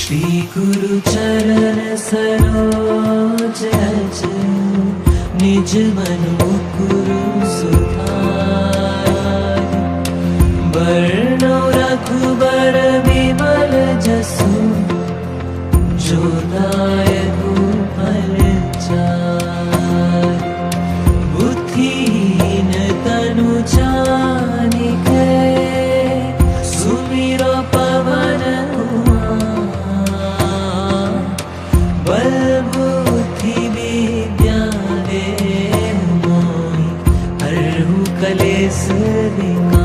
श्री गुरु चरण सरोज रज निज मन मुकुरु सुधार। बरनौ रघुबर विमल जसु जो दायकु फल चार। बुद्धिहीन तनु जानिके सुमिरो पवन कुमार। बल बुद्धि विद्या देहु मोहि हरहु कलेस विकार।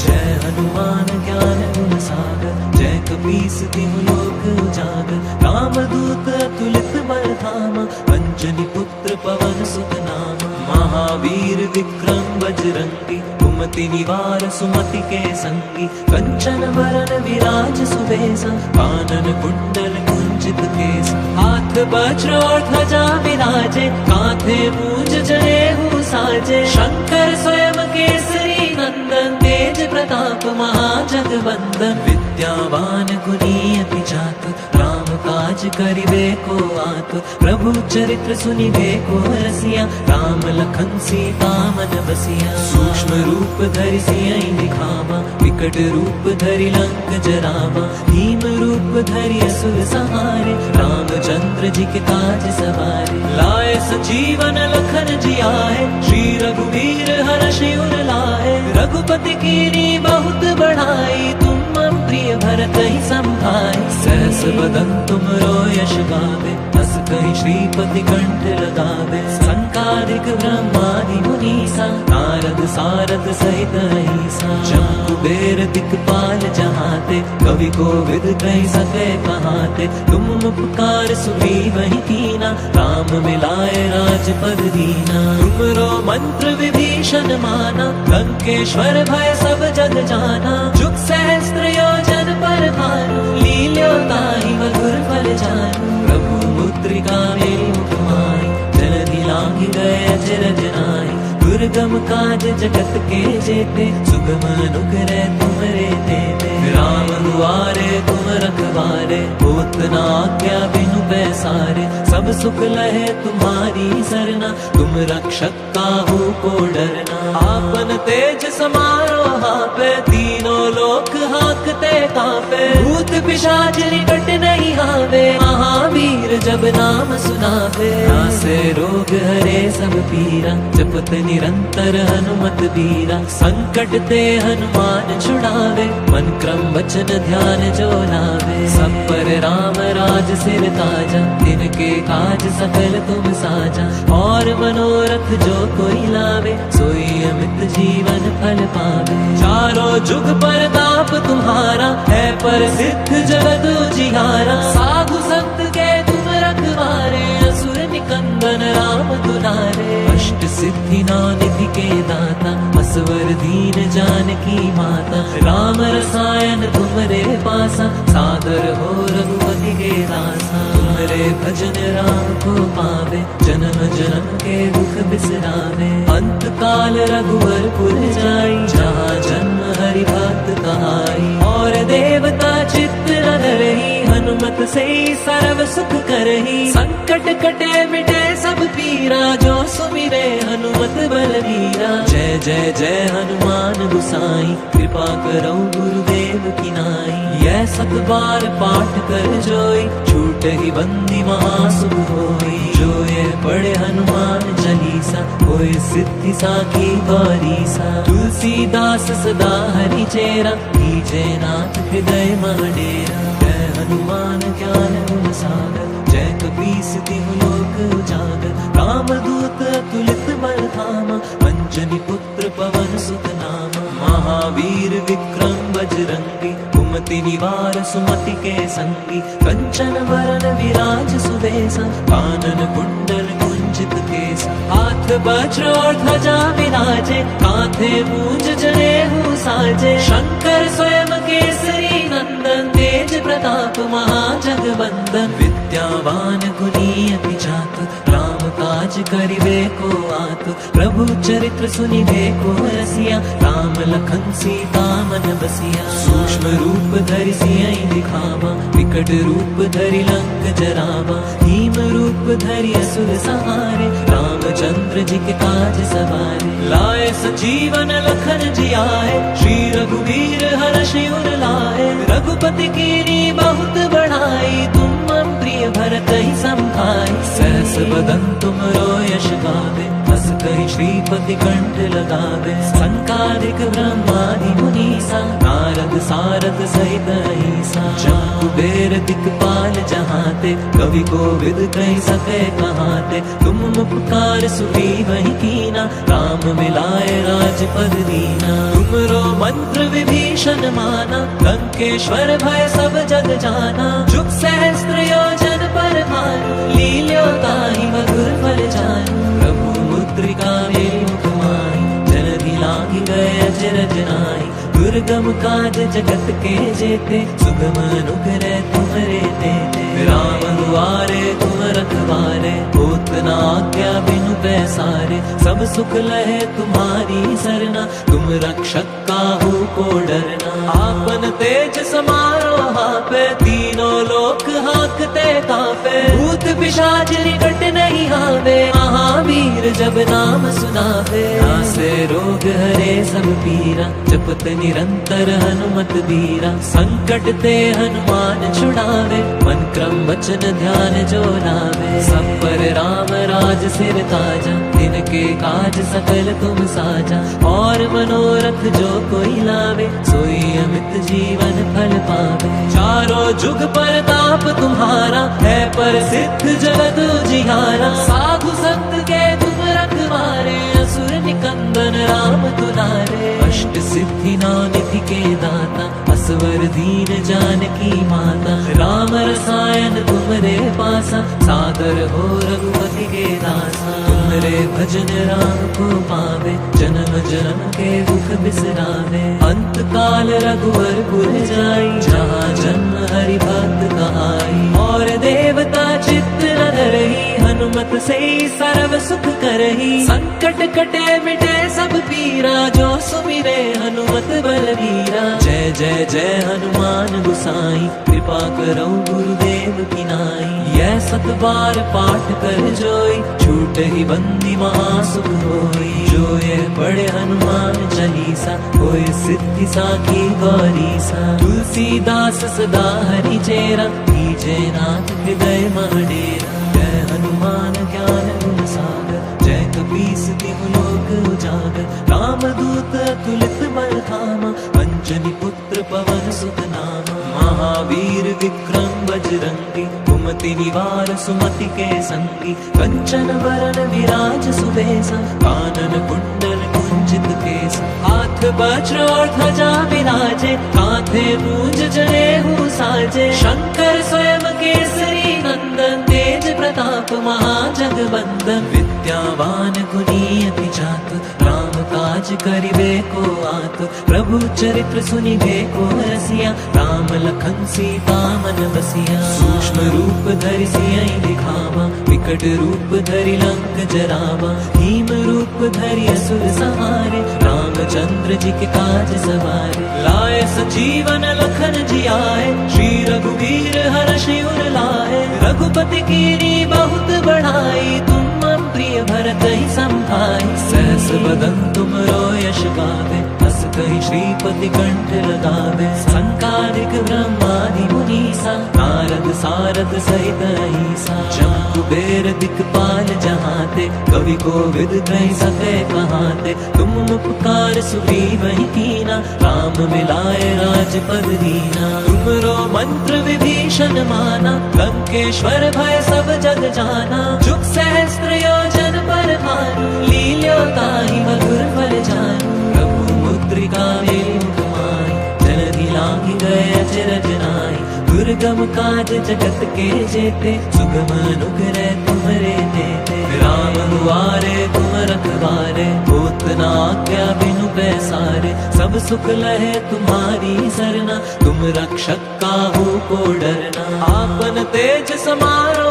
जय हनुमान ज्ञान गुण सागर जय कपीस तिहु लोक उजागर। रामदूत अतुलित बल धामा अंजनी पुत्र पवन सुत नामा। महावीर विक्रम बजरंगी कुमति निवार सुमति के संगी। कंचन वरन विराज सुबेसा कानन कुंडल कुंचित केसा। हाथ वज्र और ध्वजा विराजे कांधे मूंज जनेऊ साजे। शंकर स्वयं केसरी नंदन तेज प्रताप महाजगवंदन। विद्यावान गुणी अति चातुर राम काज करिबे को आतुर। प्रभु चरित्र सुनिबे को रसिया राम लखन सीता मन बसिया। सूक्ष्म रूप धरि सियहि दिखावा विकट रूप धरि लंक जरावा। भीम रूप धरि असुर संहारे रामचंद्र जी के काज सवारे। लाए संजीवन लखन जियाए श्री रघुवीर हर्षि उर लाए। रघुपति कीनी बहुत बढ़ाई तुम मम प्रिय भरतहि संभाई। सहस बदन तुमरो यश गावे हस कहि श्रीपति कंठ लगावे। संकादिक ब्रह्मादि मुनीसा नारद सारद सहित अहिसा। जम कुबेर दिक्पाल जहाते कवि कोविद कहि सके कहाते। तुम उपकार सुग्रीवहि कीना राम मिलाए राजपद दीना। तुमरो मंत्र विभीषण माना लंकेश्वर भय सब जग जाना। जुग सहस्त्र योजन पर भानु लील्यो ताहि मधुर फल जानू। प्रभु मुद्रिका मेरि मुख माहि जलधि लांघि गए अचरज नाहि। दुर्गम काज जगत के जेते सुगम अनुग्रह तुमरे तेते। राम दुआरे तुम रखवारे होत न आज्ञा बिनु पैसारे। सब सुख लहे तुम्हारी सरना तुम रक्षक काहू को डरना। आपन तेज समारो हापे तीनों लोक हाकते कापे। भूत पिशाच निकट नहीं आवे महावीर जब नाम सुनावे। नासे रोग हरे सब पीरा जपत निरंतर हनुमत बीरा। संकट ते हनुमान छुड़ावे मन क्रम वचन ध्यान जो लावे। सब पर राम राज सिर ताजा तिनके काज सकल तुम साजा। और मनोरथ जो कोई लावे सोई अमित जीवन फल पावे। चारों जुग परताप तुम्हारा है प्रसिद्ध जगत उजियारा। साधु संत के तुम रखवारे असुर निकंदन राम दुलारे। अष्ट सिद्धि निधि के दाता असवर दीन जानकी माता। राम रसायन तुमरे पासा सादर हो रघुपति के दासा। तुमरे भजन राम को पावे जन्म जन्म के दुख बिसरावे। अंत काल रघुवर पुर जाई जहाँ जन्म हरि भक्त कहाई। और देवता चित्त न धरहि हनुमत से सर्व सुख करहि। संकट कटे मिटे सब पीरा जो सुमिरे हनुमत बलवीरा। जय जय जय हनुमान गुसाई कृपा करो गुरुदेव की नाई। यह सत बार पाठ कर जोई छूट ही बंदी महासुख होई। जो ये पढ़े हनुमान चालीसा होए सिद्धि साखी गौरीसा। तुलसीदास सदा हरि चेरा कीजे नाथ हृदय मह डेरा। जय हनुमान ज्ञान गुण सागर जय कपीस तिहु लोक उजागर। रामदूत अतुलित बल धामा अंजनी पुत्र पवन सुत नामा। महावीर विक्रम बजरंगी कुमति निवार सुमति के संगी। कंचन वरन विराज सुबेसा कानन कुंडल कुंचित केसा। हाथ वज्र और ध्वजा विराजे कांधे मूंज जनेऊ साजे। शंकर स्वयं केसरी नंदन तेज प्रताप महाजगवंदन। विद्यावान गुणी अति चातुर राम काज काज करिबे को आतुर, प्रभु चरित्र सुनिबे को रसिया, राम लखन सीता मन बसिया। सूक्ष्म रूप धरि सियहि दिखावा, विकट रूप धरि लंक जरावा, भीम रूप धरि असुर सहारे, रामचंद्र जी के काज सवारे। लाए संजीवन लखन जियाए, श्री रघुवीर हर्षि उर लाए, रघुपति कीनी बहुत बढ़ाई, तुम मम प्रिय भरत ही समभाई। सहस बदन तुमरो यश गावे, हस कहि श्रीपति कंठ लगावे, संकादिक ब्रह्मादि मुनीसा, नारद सारद सहित अहिसा। जब कुबेर दिक्पाल जहाते, कवि कोविद कहि सके कहाते, तुम उपकार सुग्रीवहि कीना, राम मिलाए राजपद दीना। तुमरो मंत्र विभीषण माना, लंकेश्वर भय सब जग जाना, जुग सहस्त्र योजन पर भानु, लील्यो ताहि मधुर फल जानू। प्रभु मुद्रिका मेरि मुख माहि, जलधि लांघि गए अचरज नाहि, दुर्गम काज जगत के जेते, सुगम अनुग्रह तुम्हरे तेते। राम दुआरे तुम रखवारे, होत न आज्ञा बिनु पैसारे, सब सुख लहे तुम्हारी सरना, तुम रक्षक काहू को डरना। आपन तेज समारो हापे, तीनों लोक हाकते कापे, भूत पिशाच निकट नहीं आवे, महावीर जब नाम सुनावे। नासे रोग हरे सब पीरा, जपत निरंतर हनुमत बीरा, संकट ते हनुमान छुड़ावे, मन क्रम वचन ध्यान जो लावे। सब पर राम राज सिर ताजा, तिनके काज सकल तुम साजा, और मनोरथ जो कोई लावे, सोई अमित जीवन फल पावे। चारों जुग परताप तुम्हारा, है प्रसिद्ध जगत उजियारा, साधु संत के तुम रखवारे, असुर निकंदन राम दुलारे। अष्ट सिद्धि नौ निधि के दाता, असवर दीन जानकी माता, राम रसायन तुमरे पासा, सादर हो रघुपति के दासा। तुमरे भजन राम को पावे, जन्म जन्म के दुख बिसरावे, अंत काल रघुवर पुर जाई, जहाँ जन्म हरि भक्त कहाई। और देवता चित्त न धरहि, हनुमत से सर्व सुख करहि, संकट कटे मिटे सब पीरा, जो सुमिरे हनुमत बलवीरा। जय जय जय हनुमान गुसाई, कृपा करो गुरुदेव की नाई। यह सत बार पाठ कर जोई, छूट ही बंदी महासुख होई। जो ये पढ़े हनुमान चालीसा, होय सिद्धि साखी गौरीसा। तुलसीदास सदा हरि चेरा, कीजे नाथ हृदय महडेरा। जय हनुमान ज्ञान गुण सागर, जय कपीस तिहु लोक उजागर। रामदूत अतुलित बल धामा, अंजनी पुत्र पवन सुत नामा। महावीर विक्रम बजरंगी, कुमति निवार सुमति के संगी। कंचन वरण विराज सुबेसा, कानन कुंडल कुंजित केसा। हाथ वज्र और ध्वजा विराजे, कांधे मूंज जनेऊ साजे। शंकर स्वयं केसरी नंदन, तेज प्रताप महाजगवंदन। विद्यावान गुणी अति चातुर, राम काज करिबे को आतुर। प्रभु चरित्र सुनिबे को रसिया, राम लखन सीता मन बसिया। सूक्ष्म रूप धरि सियहि दिखावा, विकट रूप धरि लंक जरावा। भीम रूप धरि असुर सहारे, रामचंद्र जी के काज सवारे। लाए संजीवन लखन जियाए, श्री रघुवीर हर्षि उर लाए। रघुपति कीनी बहुत बढ़ाई, तुम मम प्रिय भरत ही समभाई। सहस बदन तुमरो यश गावे, हस कहि श्रीपति कंठ लगावे। संकादिक ब्रह्मादि मुनीसा, नारद सारद सहित अहिसा। जब कुबेर दिक्पाल जहाते, कवि कोविद कहि सके कहाते। तुम उपकार सुग्रीवहि कीना, राम मिलाए राजपद दीना। तुमरो मंत्र विभीषण माना, लंकेश्वर भय सब जग जाना। जुग सहस्त्र योजन पर भानु, लील्यो ताहि मधुर फल जानू। प्रभु मुद्रिका मेरि मुख माहि, जलधि लांघि गए अचरज नाहि। दुर्गम काज जगत के जेते, सुगम अनुग्रह तुम्हरे तेते। राम दुआरे तुम रखवारे, होत न आज्ञा बिनु पैसारे। सब सब सुख लहे तुम्हारी सरना, तुम रक्षक काहू को डरना। आपन तेज समारो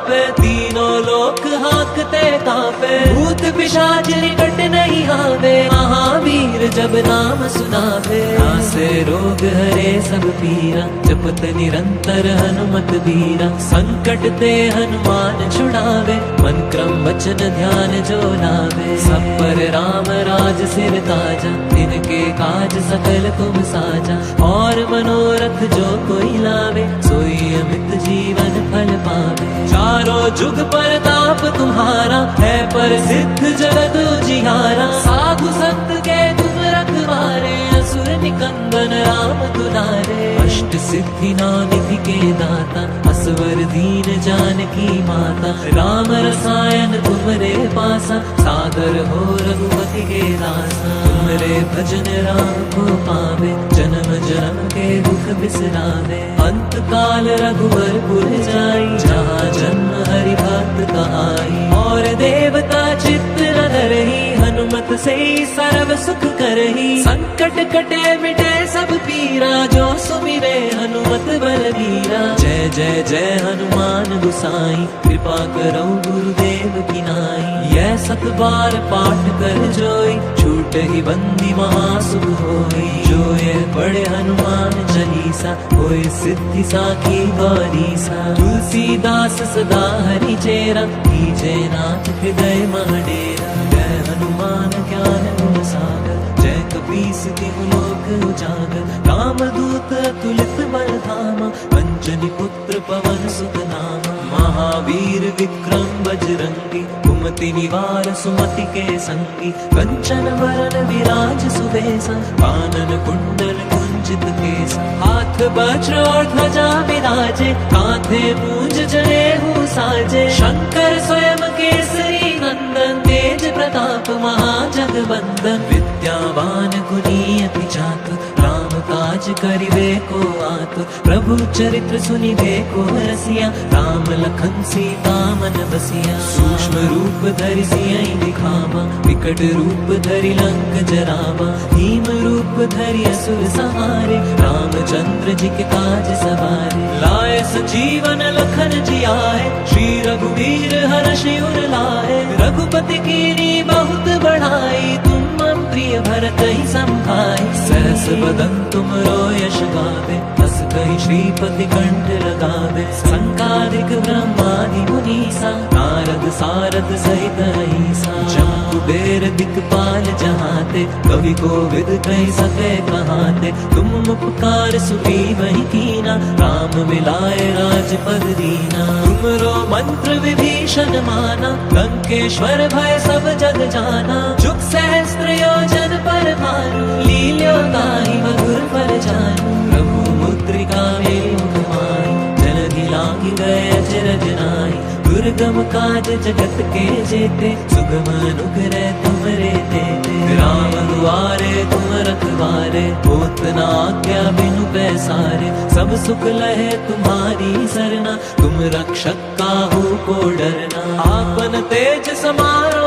पे, तीनों लोक हाकते कांपे, भूत पिशाच निकट नहीं आवे, महावीर जब नाम सुनावे। नासे रोग हरे सब पीरा, जपत निरंतर हनुमत बीरा। संकट ते हनुमान छुड़ावे, मन क्रम वचन ध्यान जो लावे। सब पर राम राज सिर ताजा, तिनके काज सकल तुम साजा। और मनोरथ जो कोई लावे, सोई अमित जीवन फल पावे। चारों जुग परताप तुम्हारा, है पर सिद्ध जगत उजियारा। साधु संत के तुम रखवारे, असुर निकंदन राम दुलारे। अष्ट सिद्धि नानिधि के दाता, असवर दीन जानकी माता। राम रसायन तुमरे पासा, सादर हो रघुपति के दासा। तुमरे भजन राम को पावे, जन्म जन्म के दुख बिसरावे। अंत काल रघुवर पुर जाई, जहाँ जन्म हरि भक्त कहाई। और देवता चित्त न धरहि, हनुमत से सर्व सुख करहि। संकट कटे मिटे सब पीरा, जो सुमिरे हनुमत बलबीरा। जय जय जय हनुमान गुसाई, कृपा करो गुरुदेव की नाई। यह सत बार पाठ कर जोई, छूट ही बंदी महासुख होई। जो ये पढ़े हनुमान चालीसा, होए सिद्धि साखी गौरीसा। तुलसीदास सदा हरि चेरा, कीजे नाथ हृदय महडेरा। जय हनुमान ज्ञान गुण सागर, जय कपीस तिहु लोक उजागर। रामदूत अतुलित बल धामा, अंजनी पुत्र पवन सुत नामा। महावीर विक्रम बजरंगी, कुमति निवार सुमति के संगी। कंचन वरन विराज सुबेसा, कानन कुंडल कुंजित केसा। हाथ वज्र और ध्वजा विराजे, कांधे मूंज जनेऊ साजे। शंकर स्वयं केसरी नंदन, तेज प्रताप महाजगवंदन। विद्यावान गुणी अति चातुर, राम काज करिबे को आतुर। प्रभु चरित्र सुनिबे को रसिया, राम लखन सीता मन बसिया। सूक्ष्म रूप धरि सियहि दिखावा, विकट रूप धरि लंक जरावा। भीम रूप धरि असुर संहारे, रामचंद्र जी के काज सवारे। लाए संजीवन लखन जियाए, श्री रघुवीर हर्षि उर लाए। रघुपति कीनी बहुत बढ़ाई, तुम मम प्रिय भरत ही संभाई। सहस बदन तुमरो यश गावे, हस कहि श्रीपति कंठ लगावे। संकादिक ब्रह्मादि मुनीसा, नारद सारद सहित अहिसा। जम कुबेर दिक्पाल जहाते, कवि कोविद कहि सके कहाते। तुम उपकार सुग्रीवहि कीना, राम मिलाए राजपद दीना। तुमरो मंत्र विभीषण माना, लंकेश्वर भय सब जग जाना। जुग सहस्त्र योजन पर भानु, लील्यो ताहि मधुर फल जानू। प्रभु मुद्रिका मेलि मुख माहि, जलधि लांघि गए अचरज नाहि। दुर्गम काज जगत के जेते, सुगम अनुग्रह तुमरे तेते। राम दुआरे तुम रखवारे, होत न आज्ञा बिनु पैसारे। सब सुख लहे तुम्हारी सरना, तुम रक्षक काहू को डरना। आपन तेज समारो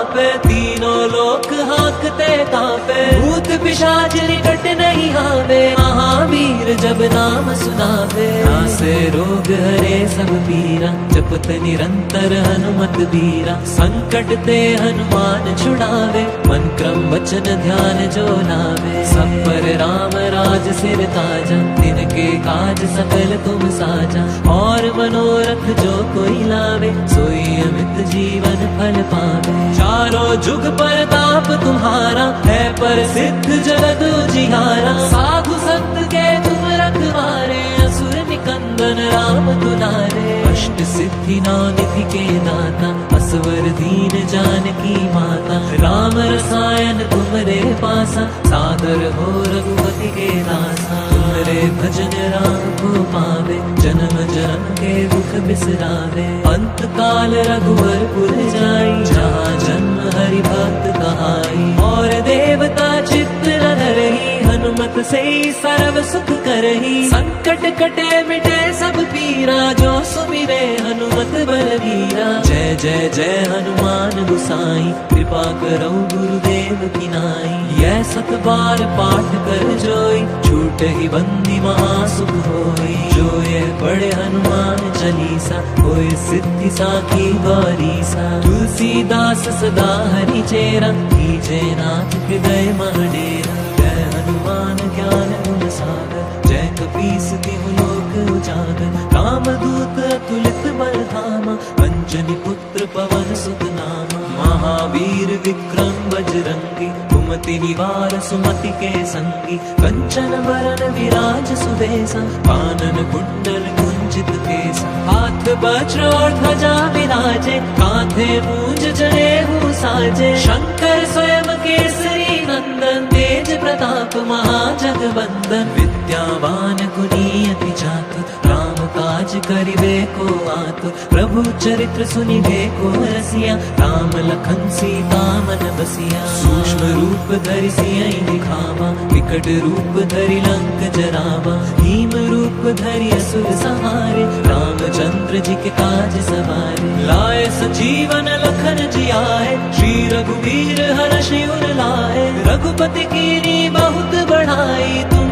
पे, तीनों लोक हाकते कांपे। भूत पिशाच निकट नहीं आवे, महावीर जब नाम सुनावे। नासे रोग हरे सब पीरा, जपत निरंतर हनुमत बीरा। संकट ते हनुमान छुड़ावे, मन क्रम वचन ध्यान जो लावे। सब पर राम राज सिर ताजा, तिनके काज सकल तुम साजा। और मनोरथ जो कोई लावे, सोई अमित जीवन फल पावे। चारों जुग परताप तुम्हारा, है पर सिद्ध जगत उजियारा। साधु संत के तुम रखवारे, असुर निकंदन राम दुलारे। अष्ट सिद्धि नानिधि के दाता, असवर दीन जानकी माता। राम रसायन तुमरे पासा, सादर हो रघुपति के दासा। तुमरे भजन राम को पावे, जन्म जन्म के दुख बिसरावे। अंत काल रघुवर पुर जाई, जहाँ जन्म हरि भक्त कहाई। और देवता चित्त न धरहि, हनुमत से सर्व सुख करहि। संकट कटे मिटे सब पीरा, जो सुमिरे हनुमत बलबीरा। जय जय जय हनुमान गुसाई, कृपा करो गुरुदेव की नाई। यह 7 बार पाठ कर जोई, छूट ही बंदी महासुख होई। जो ये पढ़े हनुमान चालीसा, होए सिद्धि साखी गौरीसा। तुलसीदास सदा हरि चेरा, कीजे नाथ हृदय महडेरा। जय हनुमान ज्ञान गुण सागर, जय कपीस तिहु लोक उजागर। रामदूत अतुलित बल धामा, अंजनी पुत्र पवन सुत नामा। महावीर विक्रम बजरंगी, कुमति निवार सुमति के संगी। कंचन बरन विराज सुबेसा, कानन कुंडल कुंचित केसा। हाथ वज्र और ध्वजा विराजे, कांधे मूंज जनेऊ साजे। शंकर स्वयं केसरी नंदन, तेज प्रताप महाजगवंदन। विद्यावान गुणी अति चातुर, राम काज करिबे को आतुर। प्रभु चरित्र सुनिबे को रसिया, राम लखन सीता मन बसिया। सूक्ष्म रूप धरि सियहि दिखावा, विकट रूप धरि लंक जरावा। भीम रूप धरि असुर संहारे, रामचंद्र जी के काज सवारे। लाए संजीवन लखन जियाए, श्री रघुवीर हर्षि उर लाए। रघुपति कीनी बहुत बढ़ाई, तुम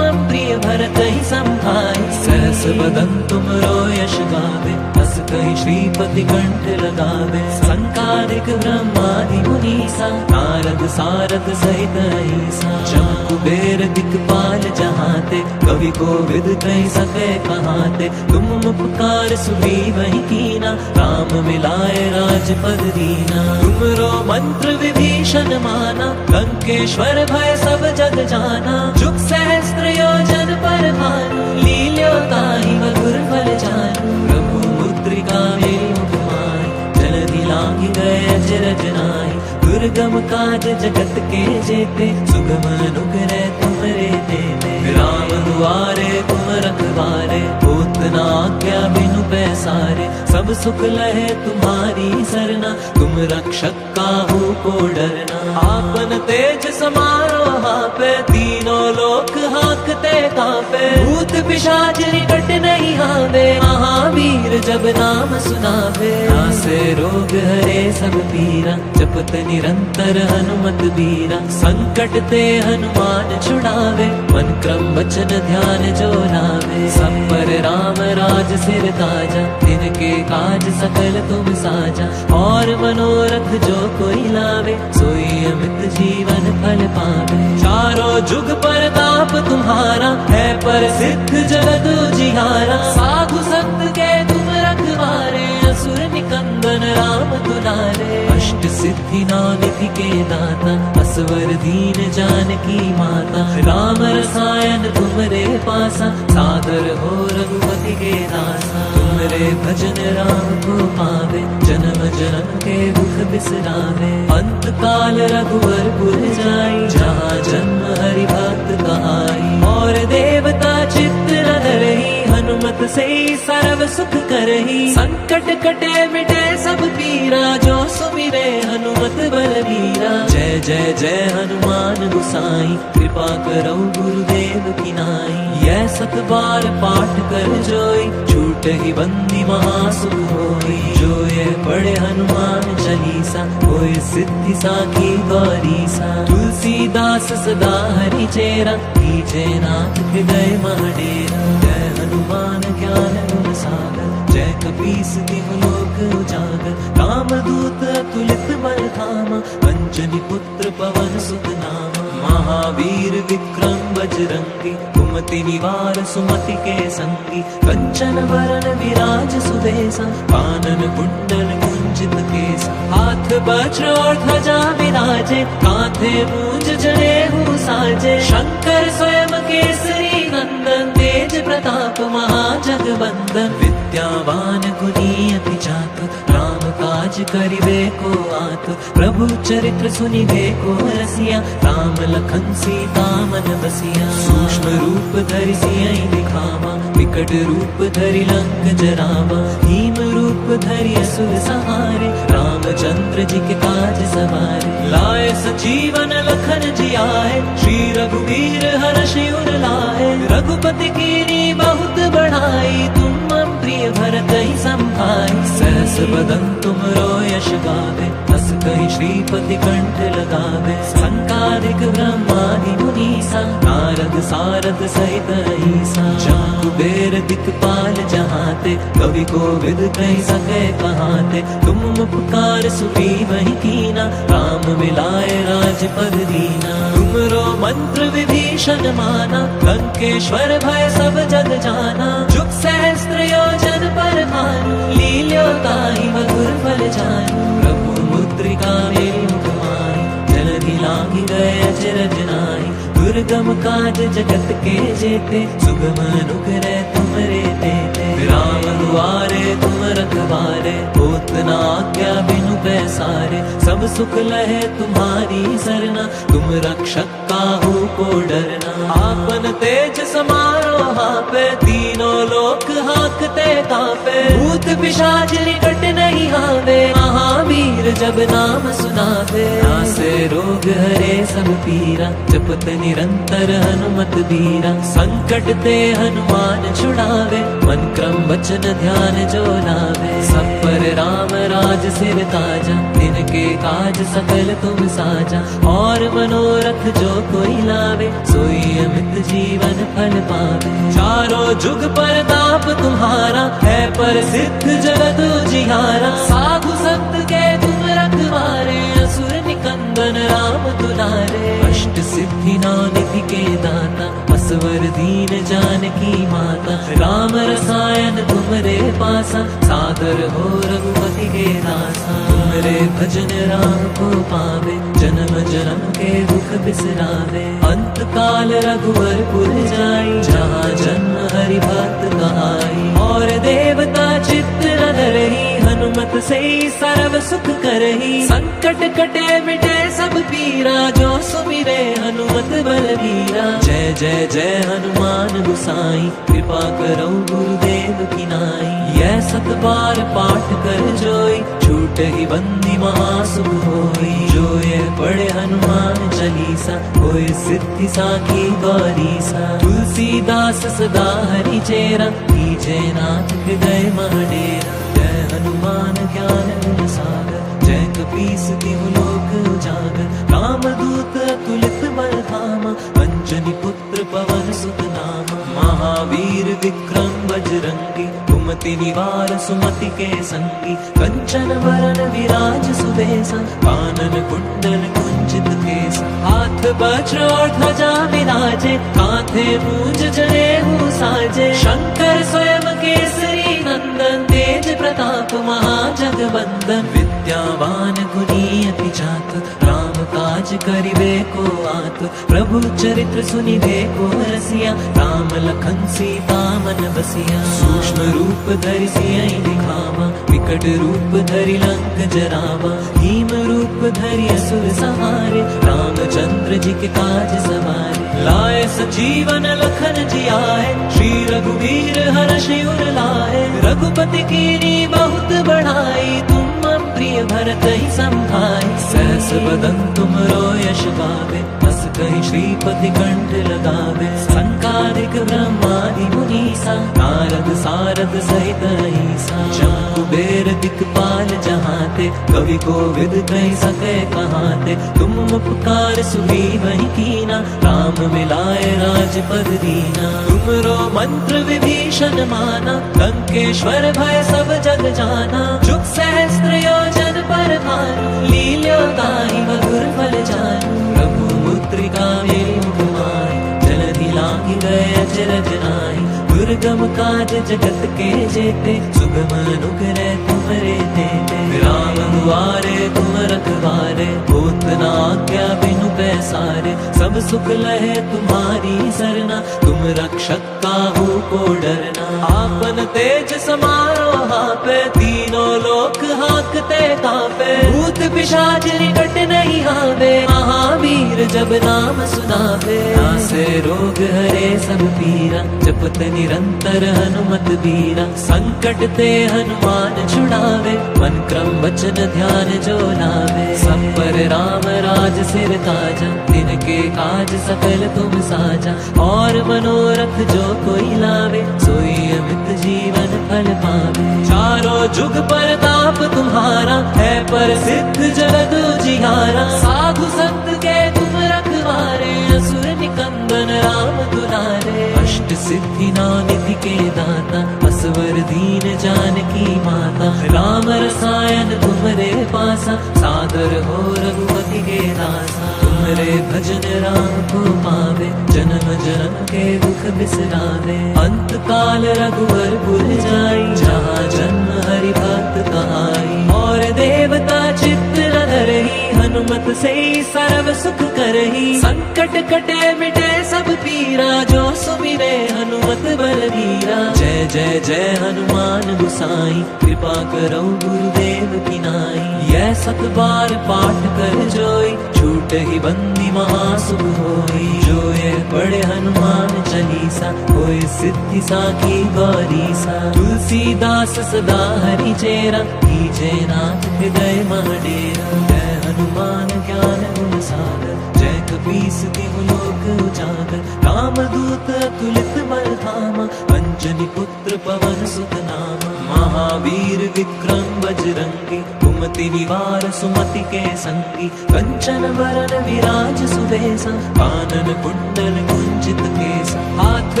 प्रिय भरत ही संभाई। सहस बदन तुमरो यश गावे, हस कहि श्रीपति कंठ लगावे। संकादिक ब्रह्मादि मुनीसा, नारद सारद सहित अहिसा। जम कुबेर दिक्पाल जहाते, कवि कोविद कहि सके कहाते। तुम उपकार सुग्रीवहि कीना, राम मिलाए राजपद दीना। तुमरो मंत्र विभीषण माना, लंकेश्वर भय सब जग जाना। जुग सहस्त्र योजन पर भानु, लील्यो ताहि मधुर फल जानू। प्रभु मुद्रिका मेरी उपमाई, जलधि लांघि गए अचरज नाहि। दुर्गम काज जगत के जेते, सुगम अनुग्रह तुमरे तेते। राम दुआरे तुम रखवारे, होत न आज्ञा बिनु पैसारे। सब सुख लहे तुम्हारी सरना, तुम रक्षक काहू को डरना। आपन तेज समारो हापे, तीनों लोक हाकते कापे। भूत पिशाच निकट नहीं आवे, महावीर जब नाम सुनावे। नासे रोग हरे सब पीरा, जपत निरंतर हनुमत बीरा। संकट ते हनुमान छुड़ावे, मन क्रम वचन ध्यान जो लावे। सब पर राम राज सिर ताजा, तिनके काज सकल तुम साजा। और मनोरथ जो कोई लावे, सोई अमित जीवन फल पावे। चारों जुग परताप तुम्हारा, है प्रसिद्ध जगत उजियारा। साधु संत के तुम रखवारे, असुर निकंदन राम दुलारे। अष्ट सिद्धि नौ निधि के दाता, असवर दीन जानकी माता। राम रसायन तुमरे पासा, सादर हो रघुपति के दासा। तुमरे भजन राम को पावे, जन्म जन्म के दुख बिसरावे। अंत काल रघुवर पुर जाई, जहाँ जन्म हरि भक्त कहाई। और देवता चित्त न धरहि, हनुमत से सर्व सुख करहि। संकट कटे मिटे सब पीरा, जो सुमिरे हनुमत बलबीरा। जय जय जय हनुमान गुसाई, कृपा करो गुरुदेव की नाई। यह 7 बार पाठ कर जोई, छूट ही बंदी महासुख होई। जो ये पढ़े हनुमान चालीसा, होए सिद्धि साखी गौरीसा। तुलसीदास सदा हरि चेरा, कीजे नाथ हृदय महडेरा। जय हनुमान ज्ञान गुण सागर, जय कपीस तिहु लोक उजागर। रामदूत अतुलित बल धामा, अंजनी पुत्र पवन सुत नामा। महावीर विक्रम बजरंगी, कुमति निवार सुमति के संगी। कंचन बरन विराज सुबेसा, कानन कुंडल कुंचित केसा। हाथ वज्र और ध्वजा विराजे, कांधे मूंज जनेऊ साजे। शंकर स्वयं केसरी नंदन, तेज प्रताप महाजगवंदन। विद्यावान गुणी अति चातुर, राम काज करिबे को आतुर। प्रभु चरित्र सुनिबे को रसिया, राम लखन सीता मन बसिया। सूक्ष्म रूप धरि सियहि दिखावा, विकट रूप धरि लंक जरावा। भीम रूप धरि असुर संहारे, रामचंद्र जी के काज सवारे। लाए संजीवन लखन जियाए, श्री रघुवीर हर्षि उर लाए। रघुपति कीनी बहुत बढ़ाई, तुम प्रिय भरत ही संभाई। सहस बदन तुम रो यश गावे, हस कहि श्रीपति कंठ लगावे। संकादिक ब्रह्मादि मुनीसा, नारद सारद सहित अहिसा। जहाँ कुबेर दिक्पाल जहाँते, कवि कोविद कहि सके कहाते। तुम उपकार सुग्रीव ही कीना, राम मिलाए राजपद दीना। तुमरो मंत्र विभीषण माना, लंकेश्वर भय सब जग जाना। जुग सहस्त्र योजन पर भानु, लील्यो ताहि मधुर फल जानू। प्रभु मुद्रिका मेरी मुख माहि, जलधि लांघि गए अचरज नाहि। दुर्गम काज जगत के जेते, सुगम अनुग्रह तुमरे तेते। राम दुआरे तुम रखवारे, होत न आज्ञा बिनु पैसारे। सब सुख लहे तुम्हारी सरना, तुम रक्षक काहू को डरना। आपन तेज समारो हापे, तीनों लोक हाकते कापे। भूत पिशाच निकट नहीं आवे, महावीर जब नाम सुनावे। नासे रोग हरे सब पीरा, जपत निरंतर हनुमत बीरा। संकट ते हनुमान छुड़ावे, मन क्रम वचन ध्यान जो लावे। सब पर राम राज सिर ताजा, तिनके काज सकल तुम साजा। और मनोरथ जो कोई लावे, सोई अमित जीवन फल पावे। चारों जुग परताप तुम्हारा, है पर सिद्ध जगत उजियारा। साधु संत के तुम रखवारे, असुर निकंदन राम दुलारे। अष्ट सिद्धि निधि के दाता, असवर दीन जानकी माता। राम रसायन तुमरे पासा, सादर हो रघुपति के दासा। तुमरे भजन राम को पावे, जन्म जन्म के दुख बिसरावे। अंत काल रघुवर पुर जाई, जहाँ जन्म हरि भक्त कहाई। और देवता चित्त न धरहि, हनुमत से सर्व सुख करहि। संकट कटे मिटे सब पीरा, जो सुमिरे हनुमत बलबीरा। जय जय जय हनुमान गोसाई, कृपा करो गुरुदेव की नाई। यह सत बार पाठ कर जोई, छूट ही बंदी महासुख होई। जो ये पढ़े हनुमान चालीसा, होय सिद्धि साखी गौरीसा। तुलसीदास सदा हरि चेरा, कीजे नाथ हृदय महडेरा। जय हनुमान ज्ञान गुण सागर, जय कपीस तिहु लोक उजागर। रामदूत अतुलित बल धामा, अंजनी पुत्र पवन सुत नामा। महावीर विक्रम बजरंगी, कुमति निवार सुमति के संगी। कंचन वरन विराज सुबेसा, कानन कुंडल कुंचित केसा। हाथ वज्र और ध्वजा विराजे, कांधे मूंज जनेऊ साजे। शंकर स्वयं केसरी नंदन, तेज प्रताप महाजगवंदन। विद्यावान गुणी अति चातुर, राम काज करिबे को आतुर। प्रभु चरित्र सुनिबे को रसिया, राम लखन सीता मन बसिया। सूक्ष्म रूप धरि सियहि दिखावा, विकट रूप धरि लंक जरावा। भीम रूप धरि असुर संहारे, रामचंद्र जी के काज सवारे। लाए सजीवन लखन जियाए, श्री रघुवीर हर्षि उर लाए। रघुपति कीनी बहुत बढ़ाई, तुम प्रिय भरत ही संभाई। सहस बदन तुम रो यश गावे, हस कहि श्रीपति कंठ लगावे। संकादिक ब्रह्मादि मुनीसा, नारद सारद सहित अहिसा। जहाँ कुबेर दिक्पाल जहाँते, कवि कोविद कहि सके कहाते। तुम उपकार सुग्रीव ही कीना, राम मिलाए राजपद दीना। तुमरो मंत्र विभीषण माना, लंकेश्वर भय सब जग जाना। जुग सहस्त्र योजन पर भानु, लील्यो ताहि मधुर फल जानू। प्रभु मुद्रिका मेरी मुख माहि, जलधि लांघि गए अचरज नाहि। दुर्गम काज जगत के जेते, सुगम अनुग्रह तुमरे तेते। राम दुआरे तुम रखवारे, होत न आज्ञा बिनु पैसारे। सब सुख लहे तुम्हारी सरना, तुम रक्षक काहू को डरना। आपन तेज समारो हापे, तीनों लोक हाकते कापे। भूत पिशाच निकट नहीं आवे, महावीर जब नाम सुनावे। नासे रोग हरे सब पीरा, जपत निरंतर हनुमत बीरा। संकट ते हनुमान छुड़ावे, मन क्रम वचन ध्यान जो लावे। सब पर राम राज सिर ताजा, तिनके काज सकल तुम साजा। और मनोरथ जो कोई लावे, सोई अमित जीवन फल पावे। चारों जुग परताप तुम्हारा है प्रसिद्ध जगत उजियारा। साधु संत के तुम रखवारे असुर निकंदन राम दुलारे। अष्ट सिद्धि नौ निधि के दाता असवर दीन जानकी माता। राम रसायन तुमरे पासा सादर हो रघुपति के दासा। तुमरे भजन राम को पावे जन्म जन्म के दुख बिसरावे। अंत काल रघुवर पुर जाई जहाँ जन्म हरि भक्त कहाई। और देवता चित्त न धरही हनुमत से सर्व सुख करही। संकट कटे मिटे सब पीरा जो सुमिरे हनुमत बलवीरा। जय जय जय हनुमान गुसाई कृपा करो गुरुदेव की नाई। यह सत बार पाठ कर जोई छूट ही बंदी महासुख होई। जो ये पढ़े हनुमान चालीसा होए सिद्धि साखी गौरीसा। तुलसीदास सदा हरि चेरा कीजे नाथ हृदय महडेरा। जय हनुमान ज्ञान गुण सागर जय कपीस तिहु लोक उजागर। रामदूत अतुलित बल धामा अंजनी पुत्र पवन सुत नामा। महावीर विक्रम बजरंगी कुमति निवार सुमति के संगी। कंचन वरण विराज सुबेसा कानन कुंडल कुंचित केसा। हाथ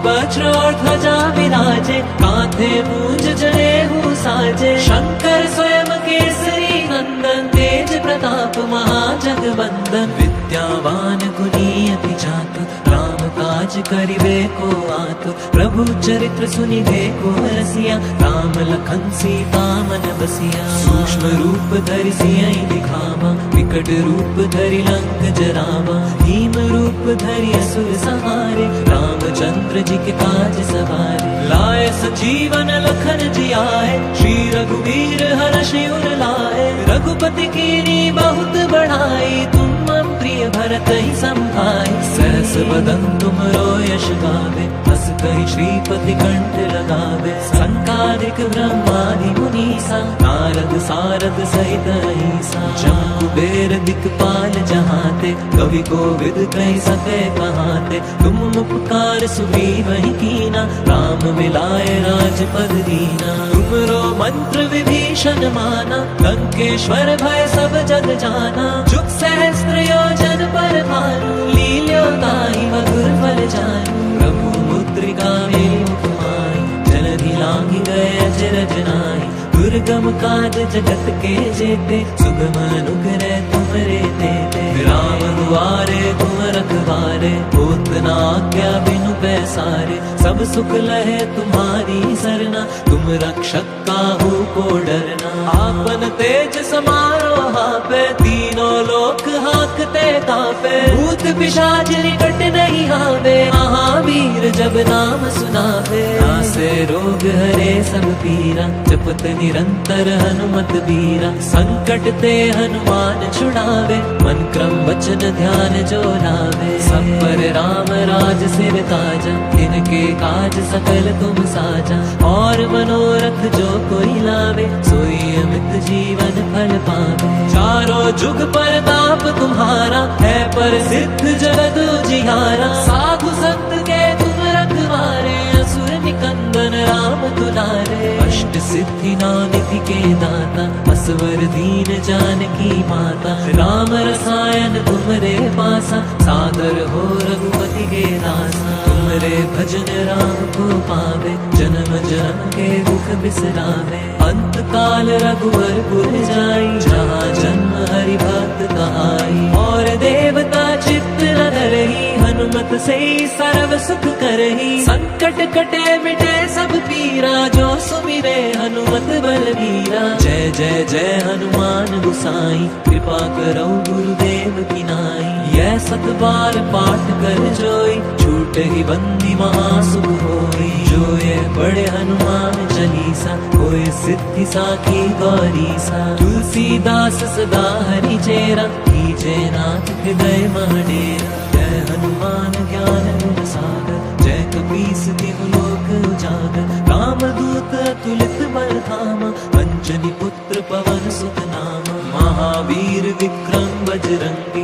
वज्र और ध्वजा विराजे कांधे मूंज जनेऊ साजे। शंकर स्वयं केसरी नंदन तेज प्रताप महाजगवंदन। विद्यावान गुणी अति चातुर राम काज करिबे को आतुर। प्रभु चरित्र सुनिबे को रसिया राम लखन सीता मन बसिया। सूक्ष्म रूप धरि सियहि दिखावा विकट रूप धरि लंक जरावा। भीम रूप धरि असुर संहारे रामचंद्र जी के काज सवारे। लाए संजीवन लखन जियाए श्री रघुवीर हर्षि उर लाए। रघुपति कीनी बहुत बढ़ाई तुम मम प्रिय भरत ही संभाई। सहस बदन तुमरो यश गावे हस कहि श्रीपति कंठ लगावे। संकादिक ब्रह्मादि मुनीसा नारद सारद सहित अहिसा। जम कुबेर दिक्पाल जहाते कवि कोविद कहि सके कहाते। तुम उपकार सुग्रीव ही कीना राम मिलाए राजपद दीना। तुमरो मंत्र विभीषण माना लंकेश्वर भय सब जग जाना। जुग सहस्त्र योजन पर भानु लील्यो ताहि मधुर फल जानू। प्रभु मुद्रिका मेली मुखमाई जलधि लांघि गए अजरज नाहि। दुर्गम काज जगत के जेते सुगम अनुग्रह तुमरे तेते। राम दुआरे तुम रखवारे होत न आज्ञा बिनु पैसारे। सब सुख लहे तुम्हारी सरना तुम रक्षक काहू को डरना। आपन तेज समारो हापे तीनों लोक हाकते कापे। भूत पिशाच निकट नहीं आवे महावीर जब नाम सुनावे। नासे रोग हरे सब पीरा जपत निरंतर हनुमत बीरा। संकट ते हनुमान छुड़ावे मन क्रम वचन ध्यान जो लावे। सब पर राम राज सिर ताजा इनके काज सकल तुम साजा। और मनोरथ जो कोई लावे सोई अमित जीवन फल पावे। चारों जुग परताप तुम्हारा है प्रसिद्ध जगत उजियारा। साधु संत के तुम रखवारे असुर निकंदन राम दुलारे। अष्ट सिद्धि नौ निधि के दाता असवर दीन जानकी माता। राम रसायन तुमरे पासा सादर हो रघुपति के दासा। तुमरे भजन राम को पावे जन्म जन्म के दुख बिसरावे। अंत काल रघुवर पुर जाई जहाँ जन्म हरि भक्त कहाई। और देवता चित्त न धरही हनुमत से सर्व सुख करही। संकट कटे मिटे सब पीरा जो सुमिरे हनुमत बलवीरा। जय जय जय हनुमान गुसाई कृपा करो गुरुदेव की नाई। यह सत बार पाठ कर जोई छूट ही बंदी महासुख होई। जो ये पढ़े हनुमान चालीसा होए सिद्धि साखी गौरीसा। तुलसीदास सदा हरि चेरा कीजे नाथ हृदय महडेरा। जय हनुमान ज्ञान गुण सागर जय कपीस तिहु लोक उजागर। रामदूत अतुलित बल धामा अंजनी पुत्र पवन सुत नामा। महावीर विक्रम बजरंगी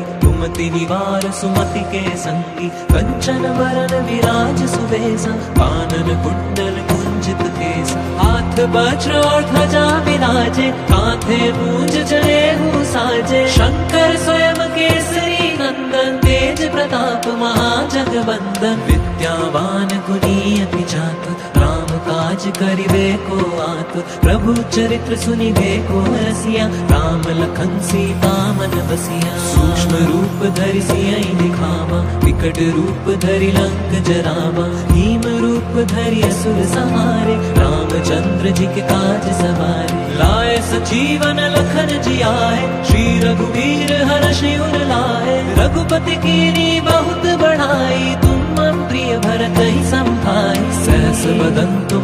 कुमति निवार सुमति के संगी, कंचन वरण विराज सुवेसा, कानन कुंडल कुंजित केसा, हाथ वज्र और ध्वजा विराजे, कांधे मूंज जनेऊ साजे, शंकर स्वयं केसरी नंदन, तेज प्रताप महाजगवंदन, विद्यावान गुणी अति चातुर, राम काज करिबे को आतुर, प्रभु चरित्र सुनिबे को रसिया, राम लखन सीता मन बसिया, सूक्ष्म रूप धरि सियहि दिखावा, विकट रूप धरि लंक जरावा, भीम रूप धरि असुर संहारे, रामचंद्र जी के काज सवारे, लाए सजीवन लखन जियाए, श्री रघुवीर हर्षि उर लाए, रघुपति कीनी बहुत बढ़ाई, तुम मम प्रिय भरत ही संभाई, सहस बदन तुम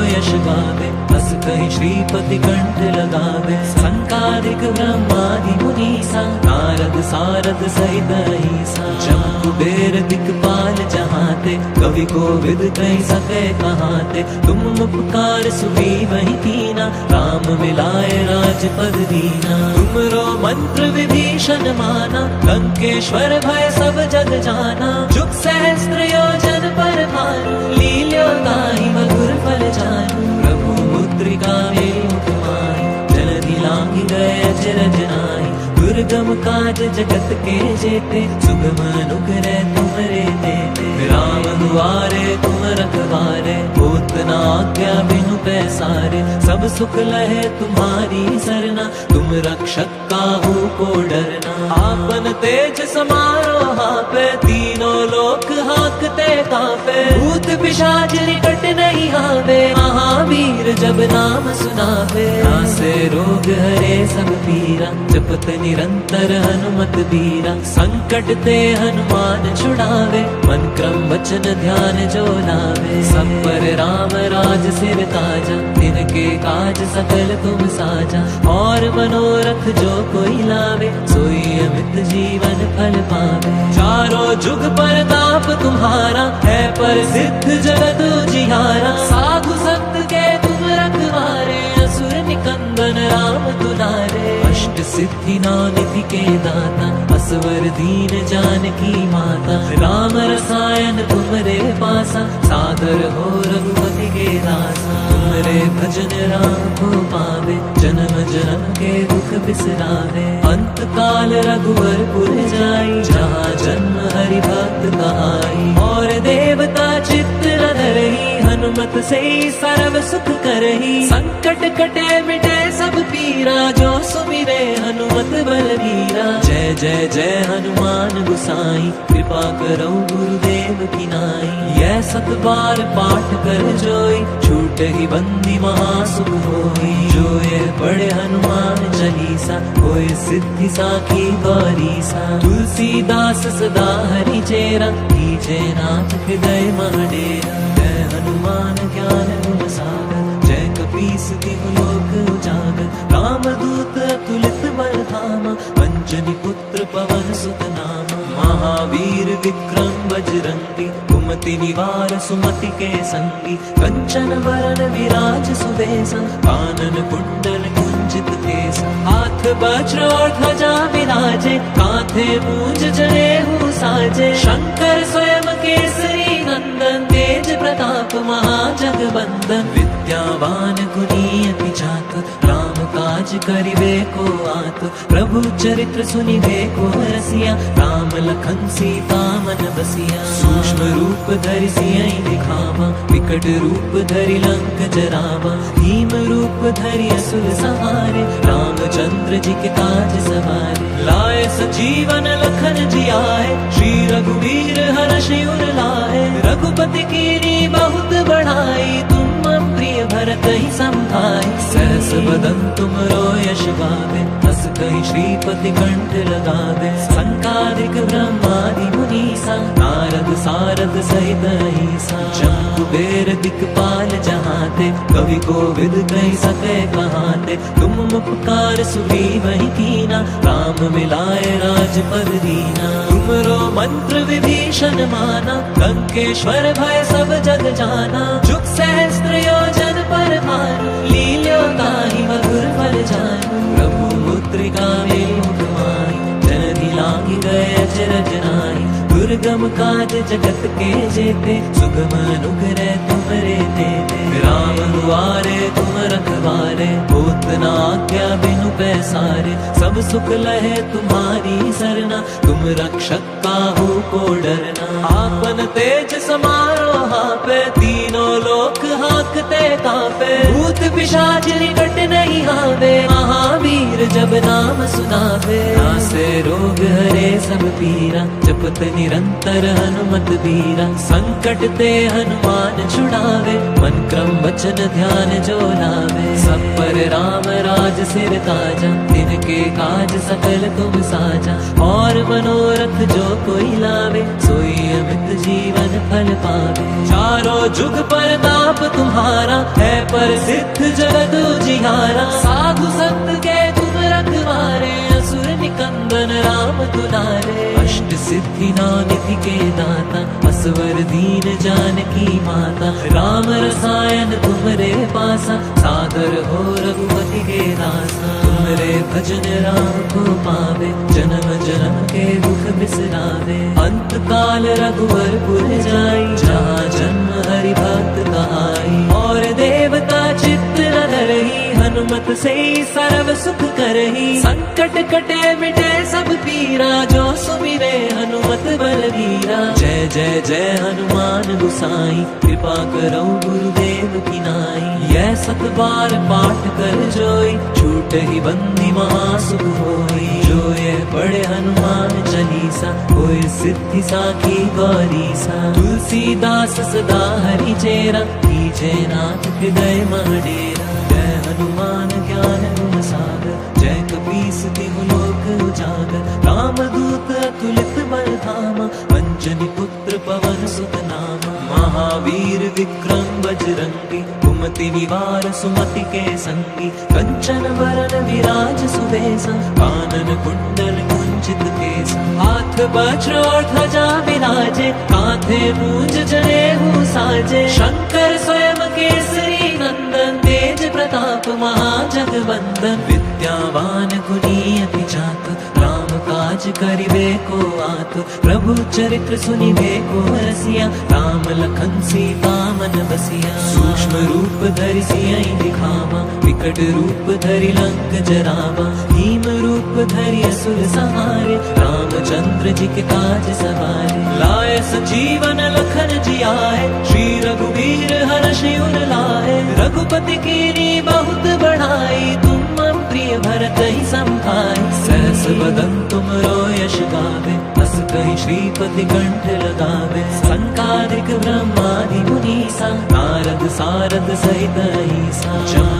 यश गावे, बस कहि श्रीपति कंठ लगावे, संकादिक ब्रह्मादि मुनीसा, नारद सारद सहित अहिसा, जम कुबेर दिक्पाल जहाते, कवि कोविद कहि सके कहाते, तुम उपकार सुग्रीवहि कीना, राम मिलाए राजपद दीना, तुमरो मंत्र विभीषण माना, लंकेश्वर भय सब जग जाना, जुग सहस्त्र योजन पर भानु, लील्यो गाहि मधुर फल जानू, प्रभु मुद्रिका मेलि माहि, जलधि लांघि गए अचरज नाहि, दुर्गम काज जगत के जेते, सुगम अनुग्रह तुमरे देते, राम दुआरे तुम रखवारे, होत न आज्ञा बिनु पैसारे, सब सुख लहे तुम्हारी सरना, तुम रक्षक काहू को डरना, आपन तेज समारो हापे, तीनों लोक हाकते कापे, भूत पिशाच निकट नहीं आवे, महावीर जब नाम सुनावे, नासे रोग हरे सब पीरा, जपत निरंतर हनुमत बीरा, संकट ते हनुमान छुड़ावे, मन क्रम वचन ध्यान जो लावे, सब पर राम राज सिर ताजा, तिनके काज सकल तुम साजा, और मनोरथ जो कोई लावे, सोई अमित जीवन फल पावे, चारों जुग परताप तुम्हारा, है पर सिद्ध जगत उजियारा, साधु संत के तुम रखवारे, असुर निकंदन राम दुलारे, अष्ट सिद्धि निधि के दाता, असवर दीन जानकी माता, राम रसायन तुमरे पासा, सादर हो रघुपति के दासा, तुमरे भजन राम को पावे, जन्म जन्म के दुख बिसरावे, अंत काल रघुवर पुर जाई, जहाँ जन्म हरि भक्त कहाई, और देवता चित्त न धरहि, हनुमत से सर्व सुख करहि, संकट कटे मिटे सब पीरा, जो सुमिरे हनुमत बलबीरा, जय जय जय हनुमान गुसाई, कृपा करो गुरुदेव की नाई, यह सत बार पाठ कर जोई, छूट ही बंदी महासुख होई, जो ये पढ़े हनुमान चालीसा, होए सिद्धि साखी गौरीसा, तुलसीदास सदा हरि चेरा, कीजे नाथ हृदय महडेरा, जय हनुमान ज्ञान गुण सागर, जय कपीस तिहु लोक उजागर, रामदूत अतुलित बल धामा, अंजनी पुत्र पवन सुत नामा, महावीर विक्रम बजरंगी, कुमति निवार सुमति के संगी, कंचन वरण विराज सुवेसा, कानन कुंडल कुंजित केसा, हाथ वज्र और ध्वजा विराजे, कांधे मूंज जनेऊ साजे, शंकर स्वयं केसरी नंदन, तेज प्रताप महाजगवंदन, विद्यावान गुणी अति चातुर, राम काज करिबे को आतुर, प्रभु चरित्र सुनिबे को रसिया, राम लखन सीता मन बसिया, सूक्ष्म रूप धरि सियहि दिखावा, विकट रूप धरि लंक जरावा, भीम रूप धरि असुर संहारे, रामचंद्र जी के काज सवारे, लाए सजीवन लखन जियाए, श्री रघुवीर हर्षि उर लाए, रघुपति कीनी बहुत बढ़ाई, तुम मम प्रिय भरत ही संभाई, सहस बदन तुम यश गावे, बस कहि श्रीपति कंठ लगावे, संकादिक ब्रह्मादि मुनीसा, नारद सारद सहित अहिसा, जम कुबेर दिक्पाल जहाते, कवि कोविद कहि सके कहाते, तुम उपकार सुग्रीवहि कीना, राम मिलाए राजपद दीना, तुमरो मंत्र विभीषण माना, लंकेश्वर भय सब जग जाना, जुग सहस्त्र योजन पर भानु, लील्यो गाहि मधुर फल जानू, प्रभु मुद्रिका मेलि माहि, जलधि लागी गए अचरज नाई। दुर्गम काज जगत के जेते, सुगम अनुग्रह तुमरे देते। राम दुआरे तुम रखवारे, होत न आज्ञा बिनु पैसारे। सब सुख लहे तुम्हारी सरना, तुम रक्षक काहू को डरना। आपन तेज समारो हापे, तीनों लोक हाकते कापे। भूत पिशाच निकट नहीं आवे, महावीर जब नाम सुनावे। नासे रोग हरे सब पीरा, जपत निरंतर हनुमत बीरा। संकट ते हनुमान छुड़ावे, मन क्रम वचन ध्यान जो लावे। सब पर राम राज सिर ताजा, तिनके काज सकल तुम साजा। और मनोरथ जो कोई लावे, सोई अमित जीवन फल पावे। चारों जुग परताप तुम्हारा, है प्रसिद्ध जगत उजियारा। साधु संत के तुम रखवारे, असुर निकंदन राम दुलारे। अष्ट सिद्धि निधि के दाता, असवर दीन जानकी माता। राम रसायन तुमरे पासा, सादर हो रघुपति के दासा। तुमरे भजन राम को पावे, जन्म जन्म के दुख बिसरावे। अंत काल रघुवर पुर जाई, जहाँ जन्म हरि भक्त कहाई। और देवता चित्त न धरही, हनुमत से सर्व सुख करही। संकट कटे मिटे सब पीरा, जो सुमिरे हनुमत बलवीरा। जय जय जय हनुमान गुसाई, कृपा करो गुरुदेव की नाई। यह सत बार पाठ कर जोई, छूट ही बंदी महासुख होई। जो ये पढ़े हनुमान चालीसा, कोई सिद्धि साखी गौरीसा। तुलसीदास सदा हरि चेरा, कीजे नाथ हृदय महडेरा। जय हनुमान ज्ञान गुण सागर, जय कपीस तिहु लोक उजागर। रामदूत अतुलित बल धामा, अंजनी पुत्र पवन सुत नामा। महावीर विक्रम बजरंगी, कुमति निवार सुमति के संगी। कंचन वरन विराज सुबेसा, कानन कुंडल कुंचित केसा। हाथ वज्र और ध्वजा विराजे, कांधे मूंज जनेऊ साजे। शंकर स्वयं केसरी नंदन, तेज प्रताप महाजगवंदन। विद्यावान गुणी अति चातुर, राम काज करिबे को आतुर। प्रभु चरित्र सुनिबे को रसिया, राम लखन सीता मन बसिया। सूक्ष्म रूप धरि सियहि दिखावा, विकट रूप धरि लंक जरावा। भीम रूप धरि असुर संहारे, रामचंद्र जी के काज सवारे। लाए संजीवन लखन जियाए, श्री रघुवीर हर्षि उर लाए। रघुपति कीनी बहुत बढ़ाई, तुम मम प्रिय भरत ही संभाई। सहस बदन तुमरो यश गावे, बस कहि श्रीपति कंठ लगावे। संकादिक ब्रह्मादि मुनीसा, नारद सारद सहित अहिसा।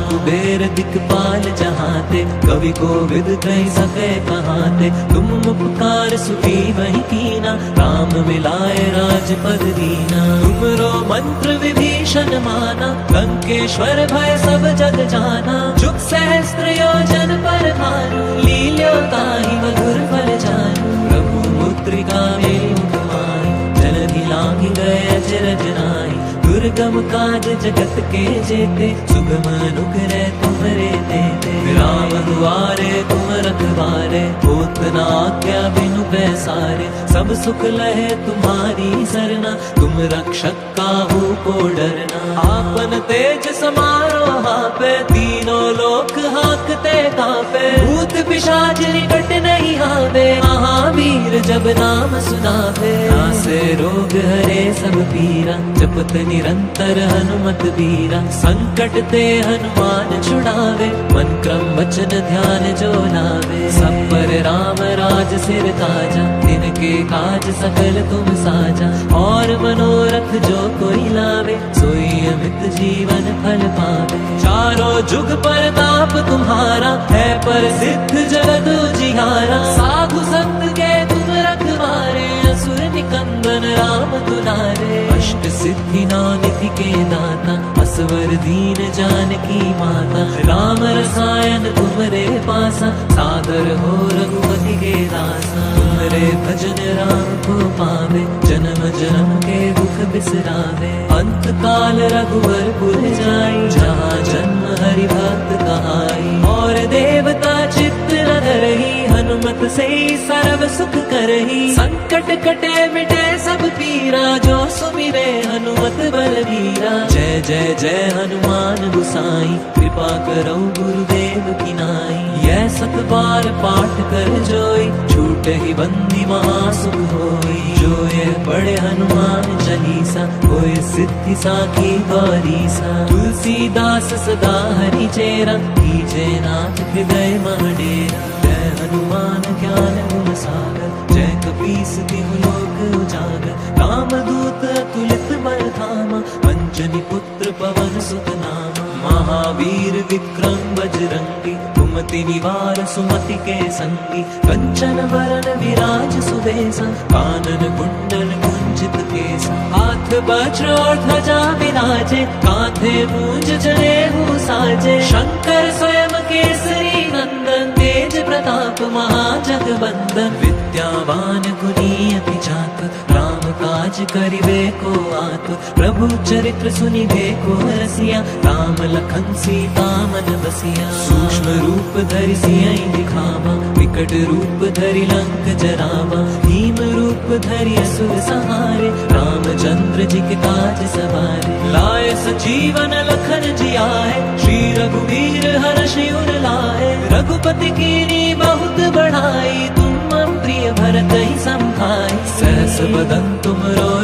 कुबेर दिक्पाल जहाते, कवि कोविद कहि सके कहाते। तुम उपकार सुग्रीवहि कीना, राम मिलाए राजपद दीना। तुमरो मंत्र विभीषण माना, लंकेश्वर भय सब जग जाना। जुग सहस्त्र योजन पर भानु, लील्यो ताहि मधुर फल जानू। प्रभु मुद्रिका मेरि मुख माहि, जलधि लांघि गए अचरज नाहि। दुर्गम काज जगत के जेते, सुगम अनुग्रह तुमरे देते। राम दुआरे तुम रखवारे, होत न आज्ञा बिनु पैसारे। सब सुख लहे तुम्हारी सरना, तुम रक्षक काहू को डरना। आपन तेज समारो हापे, तीनों लोक हाकते कापे। भूत पिशाच निकट नहीं आवे, महावीर जब नाम सुनावे। नासे रोग हरे सब पीरा, जपत निरंतर हनुमत बीरा। संकट ते हनुमान छुड़ावे, मन क्रम वचन ध्यान जो लावे। सब पर राम राज सिर ताजा, तिनके काज सकल तुम साजा। और मनोरथ जो कोई लावे, सोई अमित जीवन फल पावे। चारों जुग परताप तुम्हारा, है प्रसिद्ध जगत उजियारा। साधु संत के तुम रखवारे, असुर निकंदन राम दुलारे। अष्ट सिद्धि निधि के दाता, असवर दीन जानकी माता। राम रसायन तुमरे पासा, सादर हो रघुपति के दासा। तुमरे भजन राम को पावे, जन्म जन्म के दुख बिसरावे। अंत काल रघुवर पुर जाई, जहाँ जन्म हरि भक्त कहाई। और देवता चित्त न धरही, हनुमत से सर्व सुख करही, संकट कटे मिटे सब पीरा, जो सुमिरे हनुमत बलबीरा। जय जय जय हनुमान गुसाई, कृपा करो गुरुदेव की नाई। यह 7 बार पाठ कर जोई, छूटे ही बंदी महासुख होई। जो ये पढ़े हनुमान चालीसा, होए सिद्धि साखी गौरीसा। तुलसीदास सदा हरि चेरा, कीजे नाथ हृदय महडेरा। जय हनुमान ज्ञान गुण सागर, जय कपीस तिहु लोक उजागर। रामदूत अतुलित बल धामा, अंजनी पुत्र पवन सुत नामा। महावीर विक्रम बजरंगी, कुमति निवार सुमति के संगी। कंचन वरन विराज सुबेसा, कानन कुंडल कुंजित केसा। हाथ वज्र और ध्वजा विराजे, कांधे मूंज जनेऊ साजे। शंकर स्वयं केसरी नंदन, तेज प्रताप महाजगवंदन। विद्यावान गुणी अति चातुर, राम काज करिबे को आतुर। प्रभु चरित्र सुनिबे को रसिया, राम लखन सीता मन बसिया। सूक्ष्म रूप धरि सियहि दिखावा, विकट रूप धरि लंक जरावा। भीम रूप धरि असुर संहारे, रामचंद्र जी के काज सवारे। लाए सजीवन लखन जियाए, श्री रघुवीर हर्षि उर लाए। रघुपति कीनी बहुत बढ़ाई, तुम मम प्रिय भरत ही सम भाई। सहस बदन तुम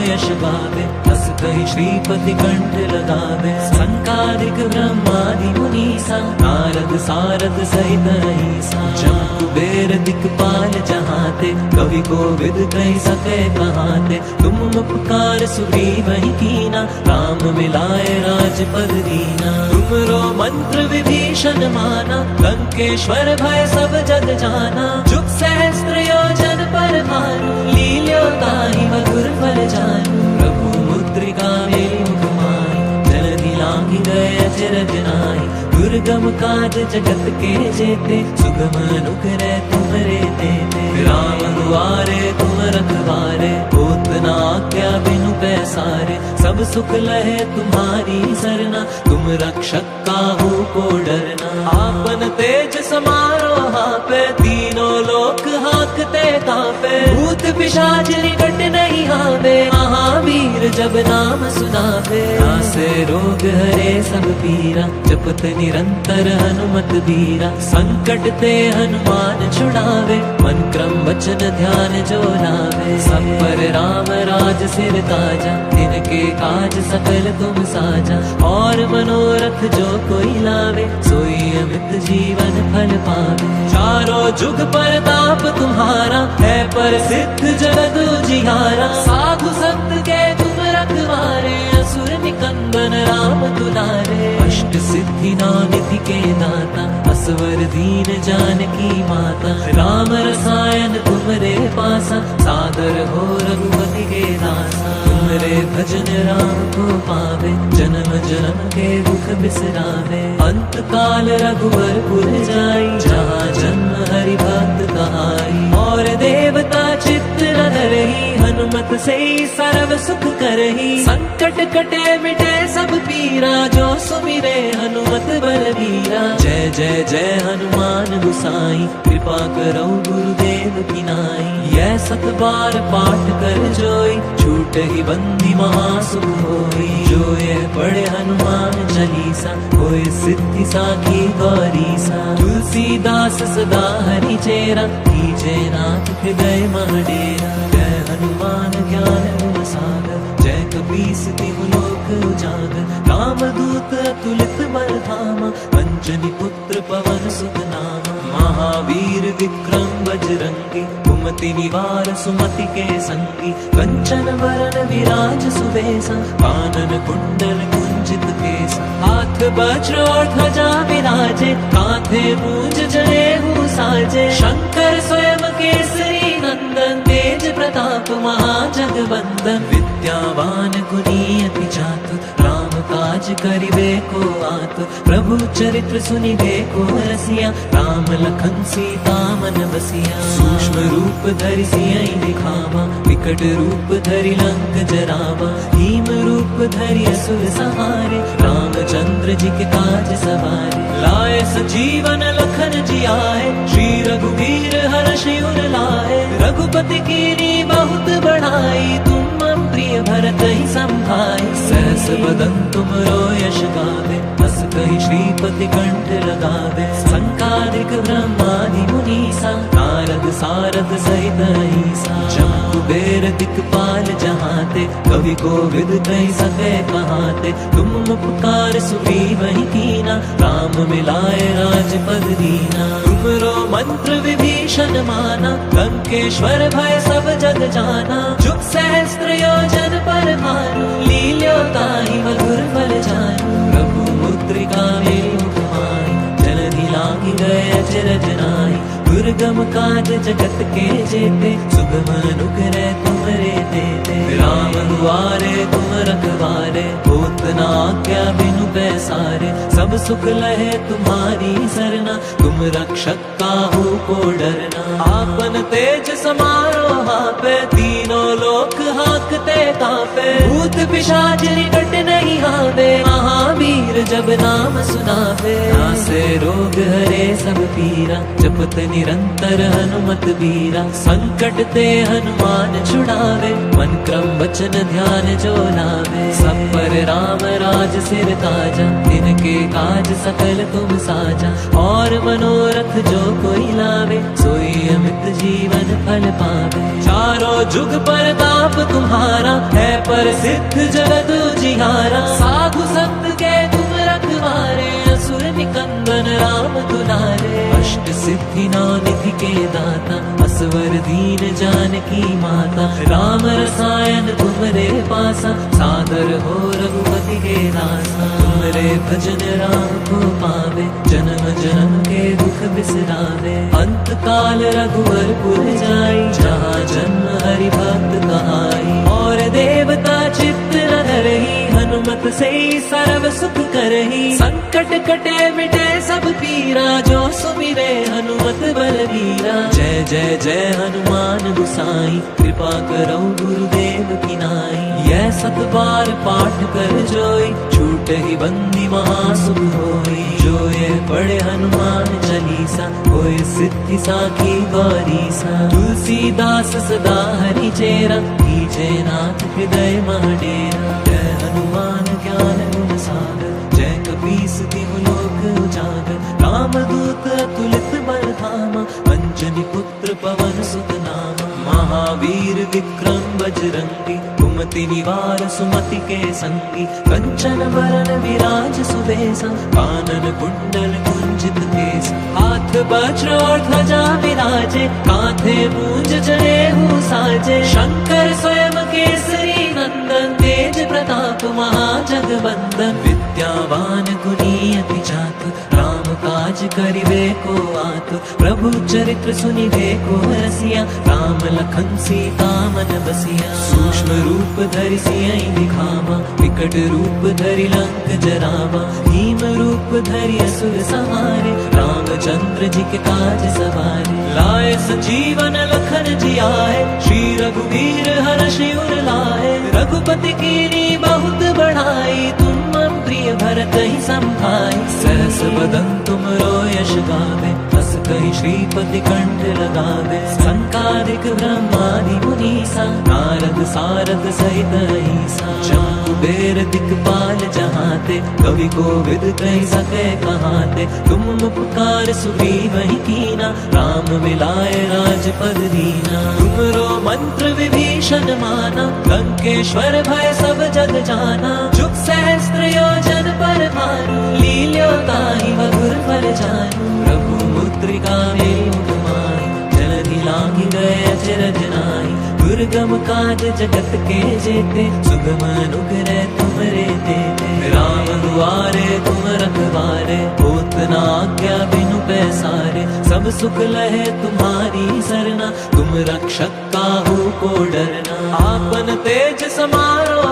यश गावे, हस कहि श्रीपति कंठ लगावे। संकादिक ब्रह्मादि मुनीसा, नारद सारद सहित अहिसा। जम कुबेर दिक्पाल जहाते, कवि कोविद कहि सके कहाते। तुम उपकार सुग्रीवहि कीना, राम मिलाए राजपद दीना। तुमरो मंत्र विभीषण माना, लंकेश्वर भय सब जग जाना। जुग सहस्त्र योजन पर भानु, लील्यो ताहि मधुर फल जानू। प्रभु मुद्रिका मेलि मुख माहि, जलधि लांघि गए अचरज नाहि। दुर्गम काज जगत के जेते, सुगम अनुग्रह तुमरे तेते। राम दुआरे तुम रखवारे, होत न आज्ञा बिनु पैसारे। सब सुख लहे तुम्हारी सरना, तुम रक्षक काहू को डरना। आपन तेज समारो हापे, तीनों लोक हाकते कापे। भूत पिशाच निकट नहीं आवे, महावीर जब नाम सुनावे। नासे रोग हरे सब पीरा, जपत निरंतर हनुमत बीरा। संकट ते हनुमान छुड़ावे, मन क्रम वचन ध्यान जो लावे। सब पर राम राज सिर ताजा, तिनके काज सकल तुम साजा। और मनोरथ जो कोई लावे, सोई अमित जीवन फल पावे। चारों जुग परताप तुम्हारा, है पर सिद्ध जगत उजियारा। साधु संत के तुम रखवारे, असुर निकंदन राम दुलारे। अष्ट सिद्धि नानिधि के दाता, असवर दीन जानकी माता। राम रसायन तुमरे पासा, सादर हो रघुपति के दासा। तुमरे भजन राम को पावे, जन्म जन्म के दुख बिसरावे। अंत काल रघुवर पुर जाई, जहाँ जन्म हरि भक्त कहाई। और देवता चित्त न धरही, हनुमत से सर्व सुख करही। संकट कटे मिटे सब पीरा, जो सुमिरे हनुमत बलबीरा। जय जय जय हनुमान गुसाई, कृपा करो गुरुदेव की नाई। यह 7 बार पाठ कर जोई, छूट ही बंदी महासुख होई। जो ये पढ़े हनुमान चालीसा, होए सिद्धि साखी गौरीसा। तुलसीदास सदा हरि चेरा, कीजे नाथ हृदय महडेरा। जय हनुमान ज्ञान गुण सागर, जय कपीस तिहु लोक उजागर। रामदूत अतुलित बल धामा, अंजनी पुत्र पवन सुत नामा। महावीर विक्रम बजरंगी, कुमति निवार सुमति के संगी। कंचन वरन विराज सुबेसा, कानन कुंडल कुंजित केसा। हाथ वज्र और ध्वजा विराजे, कांधे मूंज जनेऊ साजे। शंकर स्वयं केसरी नंदन, तेज प्रताप महाजगवंदन। विद्यावान गुणी अति चातुर, राम काज करिबे को आतुर। प्रभु चरित्र सुनिबे को रसिया, राम लखन सीता मन बसिया। सूक्ष्म रूप धरि सियहि दिखावा, विकट रूप धरि लंक जरावा। भीम रूप रूप धरि असुर सहारे, रामचंद्र जी के काज सवारे। लाए संजीवन लखन जियाए, श्री रघुवीर हर्षि उर लाए। रघुपति कीनी बहुत बढ़ाई, तुम मम प्रिय भरत ही संभाई। सहस बदन तुमरो यश गावे, बस कहि श्रीपति कंठ लगावे। संकादिक ब्रह्मादि मुनीसा, नारद सारद सहित अहिसा। जब कुबेर दिक्पाल जहाते, कवि कोविद कहि सके कहाते। तुम उपकार सुग्रीव ही कीना, राम मिलाए राजपद दीना। तुमरो मंत्र विभीषण माना, लंकेश्वर भय सब जग जाना। जुग सहस्त्र योजन पर भानु, लील्यो ताहि मधुर फल जानू। प्रभु मुद्रिका मेलि माहि, जलधि लांघि गए अचरज नाहि। दुर्गम काज जगत के जेते, सुगम अनुग्रह तुमरे तेते। राम दुआरे तुम रखवारे, होत न आज्ञा बिनु पैसारे। सब सुख लहे तुम्हारी सरना, तुम रक्षक काहू को डरना। आपन तेज समारो हापे, तीनों लोक हाकते कापे। भूत पिशाच निकट नहीं आवे, महावीर जब नाम सुनावे। नासे रोग हरे सब पीरा, जपत निरंतर हनुमत बीरा। संकट ते हनुमान छुड़ावे, मन क्रम वचन ध्यान जो लावे। सब पर राम राज सिर ताजा, तिनके काज सकल तुम साजा। और मनोरथ जो कोई लावे, सोई अमित जीवन फल पावे। चारों जुग परताप तुम्हारा, है प्रसिद्ध जगत उजियारा। साधु संत के तुम रखवारे, असुर निकंदन राम दुलारे। अष्ट सिद्धि नौ निधि के दाता, असवर दीन जानकी माता। राम रसायन तुमरे पासा, सादर हो रघुपति के दासा। तुमरे भजन राम को पावे, जन्म जन्म के दुख बिसरावे। अंत काल रघुवर पुर जाई, जहाँ जन्म हरि भक्त कहाई। और देवता चित्त न धरहि, हनुमत से सर्व सुख करहि। संकट कटे मिटे सब पीरा, जो सुमिरे हनुमत बलवीरा। जय जय जय हनुमान गोसाई, कृपा करो गुरुदेव की नाई। यह सत बार पाठ कर जोई, छूट ही बंदी महासुख होई। जो ये पढ़े हनुमान चालीसा, होए सिद्धि साखी गौरीसा। तुलसीदास सदा हरि चेरा, कीजे नाथ हृदय मह डेरा। जय हनुमान ज्ञान गुण सागर, जय कपीस तिहु लोक उजागर। रामदूत अतुलित बल धामा, अंजनी पुत्र पवन सुत नामा। महावीर विक्रम बजरंगी, कुमति निवार सुमति के संगी। कंचन बरन विराज सुबेसा, कानन कुंडल कुंजित केसा। हाथ वज्र और ध्वजा विराजे, कांधे मूंज जनेऊ साजे। शंकर स्वयं केसरी नंदन, तेज प्रताप महाजगवंदन। विद्यावान गुणी अति चातुर, राम काज करिवे को आतुर। प्रभु चरित्र सुनिवे को रसिया, राम लखन सीता मन बसिया। सूक्ष्म रूप धरि सियहि दिखावा, विकट रूप धरि लंक जरावा। भीम रूप धरि असुर संहारे, रामचंद्र जी के काज सवारे। लाए संजीवन लखन जियाए, श्री रघुवीर हर्षि उर लाए। रघुपति कीनी बहुत बढ़ाई, तुम मम प्रिय भरत ही संभाई। सहस बदन तुमरो यश गावे, बस कहि श्रीपति कंठ लगावे। संकादिक ब्रह्मादि मुनीसा, नारद सारद सहित अहिसा। जब कुबेर दिक्पाल जहाते, कवि कोविद कहि सके कहाते। तुम उपकार सुग्रीव ही कीना, राम मिलाए राजपद दीना। तुमरो मंत्र विभीषण माना, लंकेश्वर भय सब जग जाना। जुग सहस्त्र योजन पर भानु, लील्यो ताहि मधुर फल जानू। प्रभु मुद्रिका मेलि माहि, जलधि लांघि गए अचरज नाहि। दुर्गम काज जगत के जेते, सुगम अनुग्रह तुमरे तेते। राम दुआरे तुम रखवारे, होत न आज्ञा बिनु पैसारे। सब सुख लहे तुम्हारी सरना, तुम रक्षक काहू को डरना। आपन तेज समारो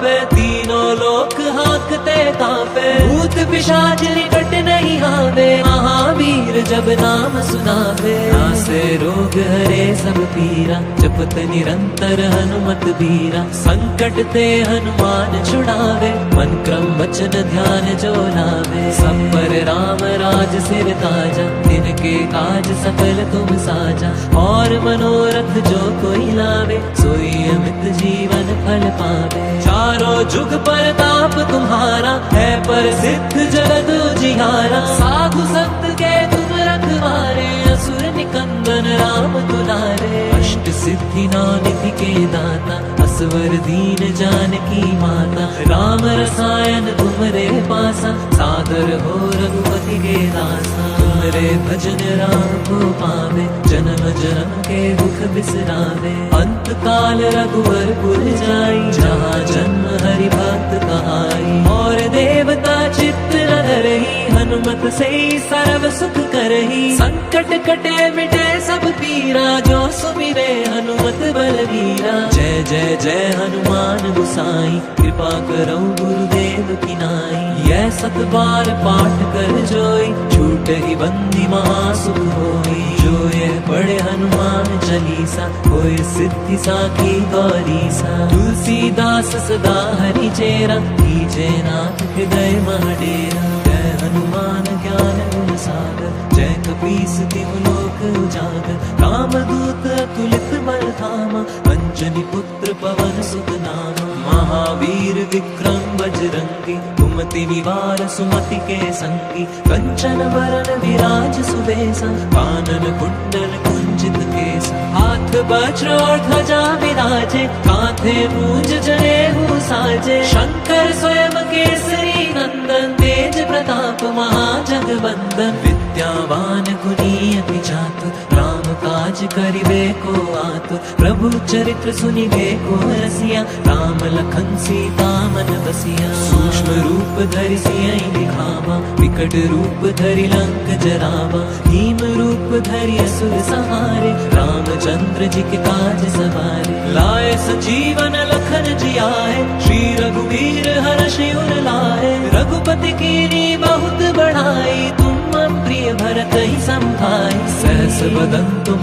पे तीनों लोक हाकते कांपे भूत पिशाच निकट नहीं आवे महावीर जब नाम सुनावे नासे रोग हरे सब पीरा जपत निरंतर हनुमत बीरा संकट ते हनुमान छुड़ावे मन क्रम वचन ध्यान जो लावे सब पर राम राज सिर ताजा तिनके काज सकल तुम साजा और मनोरथ जो कोई लावे सोई अमित जीवन फल पावे चारों जुग परताप तुम्हारा है पर सिद्ध जगत जिहारा साधु संत के तुम रखवारे असुर निकंदन राम दुलारे अष्ट सिद्धि नौ निधि के दाता असवर दीन जानकी माता राम रसायन तुमरे पासा सादर हो रघुपति के दासा तुमरे भजन राम को पावे जन्म जन्म के दुख बिसरावे अंत काल रघुवर पुर जाई जहाँ जन्म हरि भक्त कहाई और देवता चित्त न धरहि हनुमत से सर्व सुख करहि संकट कटे मिटे सब पीरा जो सुमिरे हनुमत बलवीरा जय जय जय हनुमान गुसाई कृपा करो गुरुदेव की नाई यह सत बार पाठ कर जोई छूट ही बंदी महासुख होई जो ये पढ़े हनुमान चालीसा होए सिद्धि साखी गौरीसा तुलसीदास सदा हरि चेरा कीजे नाथ हृदय महडेरा जय हनुमान ज्ञान गुण सागर जय कपीस तिहु लोक उजागर कामदूत अतुलित बल धामा अंजनी पुत्र पवन सुत नामा महावीर विक्रम बजरंगी कुमति निवार सुमति के संगी कंचन वरण विराज सुबेसा कानन कुंडल कुंजित केसा हाथ वज्र और ध्वजा विराजे कांधे मूंज जनेऊ साजे शंकर स्वयं केसरी नंदन तेज प्रताप महाजगवंदन विद्यावान गुणी अति चातुर राम काज करिबे को आतुर प्रभु चरित्र सुनिबे को रसिया राम लखन सीता मन बसिया सूक्ष्म रूप धरि सियहि दिखावा विकट रूप धरि लंक जरावा भीम रूप धरि असुर संहारे रामचंद्र जी के काज सवारे लाए संजीवन लखन जियाए श्री रघुवीर हर्षि उर लाए रघुपति कीनी बहुत बढ़ाई तुम प्रिय भरत ही संभाई सहस बदन तुम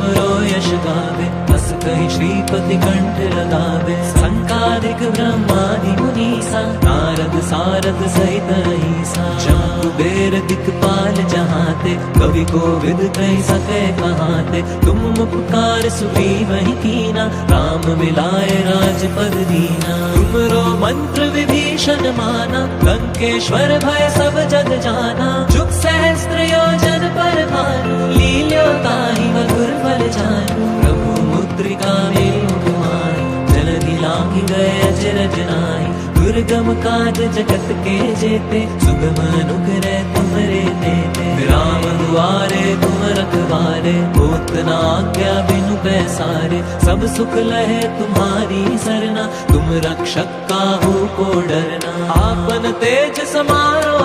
यश गावे बस कही श्रीपति कंठ लगावे संकादिक ब्रह्मादि मुनीसा नारद सारद सहित अहिसा जम्बु बेर दिक्पाल जहाते कवि कोविद कही सके कहाते तुम उपकार सुग्रीव ही कीना राम मिलाए राजपद दीना तुमरो मंत्र विभीषण माना लंकेश्वर भय सब जग जाना जुग सहस्त्र योजन पर भानु लील्यो ताहि मधुर फल जानू प्रभु मुद्रिका मेरु कुमार जलधि लांघि गए अचरज नाहि दुर्गम काज जगत के जेते सुगम अनुग्रह तुमरे देते राम दुआरे तुम रखवारे होत न आज्ञा बिनु पैसारे सब सुख लहे तुम्हारी सरना तुम रक्षक काहू को डरना आपन तेज समारो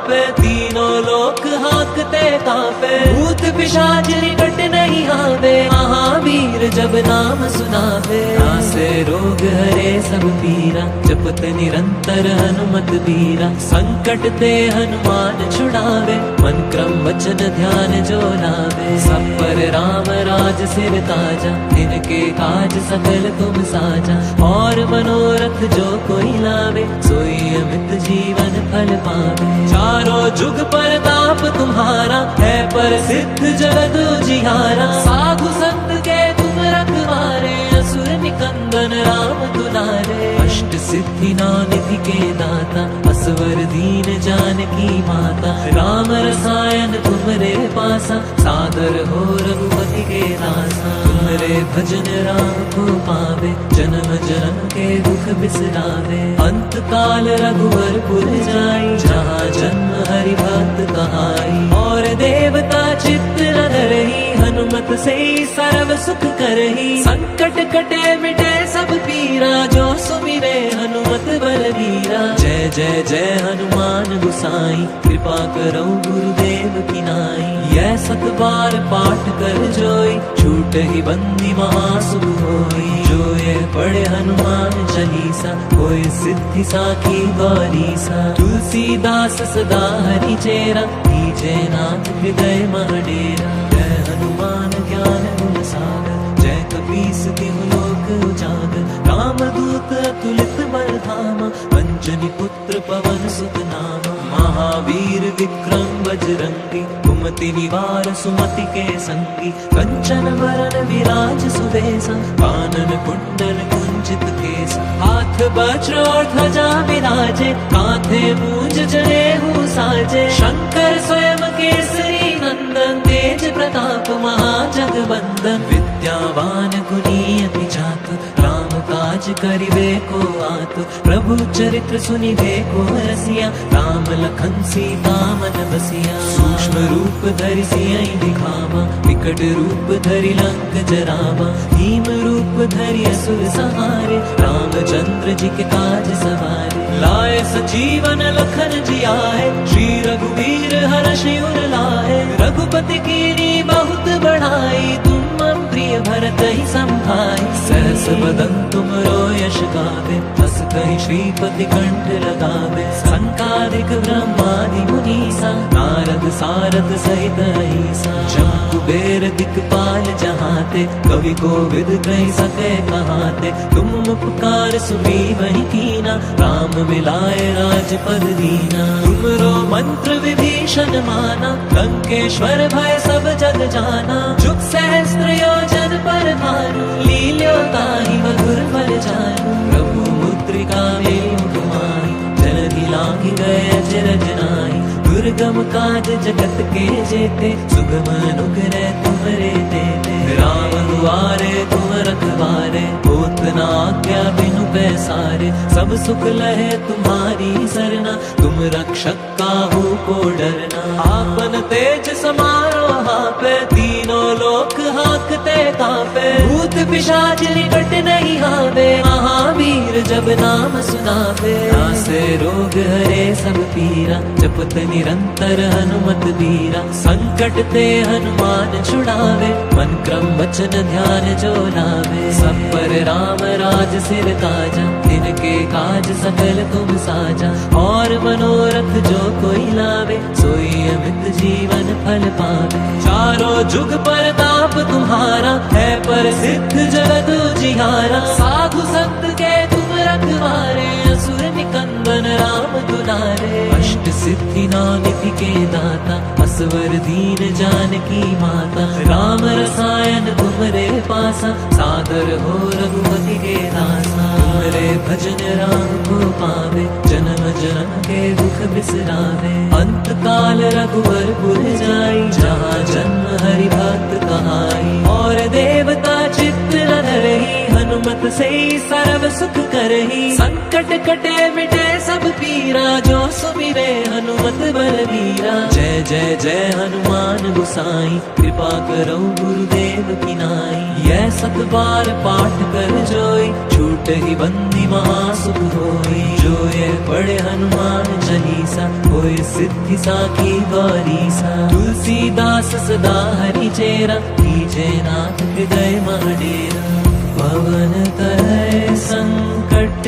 पे तीनों लोक हाकते कांपे भूत पिशाच निकट नहीं आवे महावीर जब नाम सुनावे नासे रोग हरे सब पीरा जपत निरंतर हनुमत बीरा संकट ते हनुमान छुड़ावे मन क्रम वचन ध्यान जो लावे सब पर राम राज सिर ताजा तिनके काज सकल तुम साजा और मनोरथ जो कोई लावे सोई अमित जीवन फल पावे चारों जुग परताप तुम्हारा है पर सिद्ध जगत जिहारा साधु संत के तुम रखवारे असुर निकंदन राम दुलारे अष्ट सिद्धि नौ निधि के दाता असवर दीन जानकी माता राम रसायन तुमरे पासा सादर हो रघुपति के दासा तुमरे भजन राम को पावे जन्म जन्म के दुख बिसरावे अंत काल रघुवर पुर जाई जहाँ जन्म हरि भक्त कहाई और देवता चित्त न धरहि हनुमत से सर्व सुख करहि संकट कटे मिटे सब पीरा जो सुमिरे हनुमत बलवीरा जय जय जय हनुमान गुसाई कृपा करो गुरुदेव की नाई यह सत बार पाठ कर जोई छूट ही बंदी महासुख होई जो ये पढ़े हनुमान चालीसा होए सिद्धि साखी गौरीसा। तुलसीदास सदा हरि चेरा कीजे नाथ हृदय मह डेरा। जय हनुमान ज्ञान गुण सागर जय कपीस तिहु लोक उजागर। रामदूत अतुलित बल धामा अंजनी पुत्र पवन सुत नामा। महावीर विक्रम बजरंगी कुमति निवार सुमति के संगी। कंचन बरन विराज सुबेसा कानन कुंडल कुंचित केसा। हाथ वज्र और ध्वजा विराजे कांधे मूंज जनेऊ साजे। शंकर स्वयं केसरी नंदन तेज प्रताप महाजगवंदन। विद्यावान गुणी अति चातुर राम काज करिबे को आतुर। प्रभु चरित्र सुनिबे को रसिया राम लखन सीता मन बसिया। सूक्ष्म रूप धरि सियहि दिखावा विकट रूप धरि लंक जरावा। भीम रूप धरि असुर संहारे रामचंद्र जी के काज सवारे। लाए सजीवन लखन जियाए श्री रघुवीर हर्षि उर लाए। रघुपति कीनी बहुत बढ़ाई तुम मम प्रिय भरत ही संभाई। सहस बदन तुमरो यश गावे बस कहि श्रीपति कंठ लगावे। संकादिक ब्रह्मादि मुनीसा नारद सारद सहित अहिसा। जम कुबेर दिक्पाल जहाते कवि कोविद कहि सके कहाते। तुम उपकार सुग्रीवहि कीना राम मिलाए राजपद दीना। तुमरो मंत्र विभीषण माना लंकेश्वर भय सब जग जाना। जुग सहस्त्र योजन पर भानु लील्यो ताहि मधुर फल जानू। प्रभु मुद्रिका मेलि माहि जलधि लांघि गए अचरज नाहि। दुर्गम काज जगत के जेते सुगम अनुग्रह तुमरे तेते। राम दुआरे तुम रखवारे होत न आज्ञा बिनु पैसारे। सब सुख लहे तुम्हारी सरना तुम रक्षक काहू को डरना। आपन तेज समारो हापे तीनों लोक हाकते कापे। भूत पिशाच निकट नहीं आवे महावीर जब नाम सुनावे। नासे रोग हरे सब पीरा जपत निरंतर हनुमत बीरा। संकट ते हनुमान छुड़ावे मन क्रम वचन ध्यान जो लावे। सब पर राम राज सिर ताजा तिनके काज सकल तुम साजा। और मनोरथ जो कोई लावे सोई अमित जीवन फल पावे। चारों जुग परताप तुम्हारा है प्रसिद्ध जगत उजियारा। साधु संत के तुम रखवारे असुर निकंदन राम दुलारे। अष्ट सिद्धि नानिधि के दाता असवर दीन जानकी माता। राम रसायन तुमरे पासा सादर हो रघुपति के दासा। तुमरे भजन राम को पावे जन्म जन्म के दुख बिसरावे। अंत काल रघुवर पुर जाई जहाँ जन्म हरि भक्त कहाई। और देवता चित्त न धरहि हनुमत से सर्व सुख करहि। संकट कटे मिटे सब पीरा जो सुमिरे हनुमत बलवीरा। जय जय जय हनुमान गोसाई कृपा करो गुरुदेव की नाई। यह सत बार पाठ कर जोई छूट ही बंदी महासुख होई। जो ये पढ़े हनुमान चालीसा होए सिद्धि साखी गौरीसा। तुलसीदास सदा हरि चेरा कीजे नाथ हृदय मह डेरा। पवन तनय संकट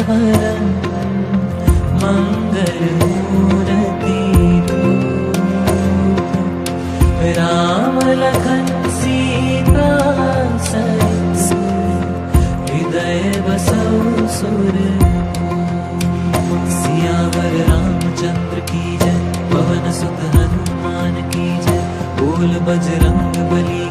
हरन मंगल मूर्ति रूप। राम लखन सीता सहित हृदय बसौ सुरपूर। सियावर रामचंद्र की जय पवन सुत हनुमान की जय। बोल बजरंग बली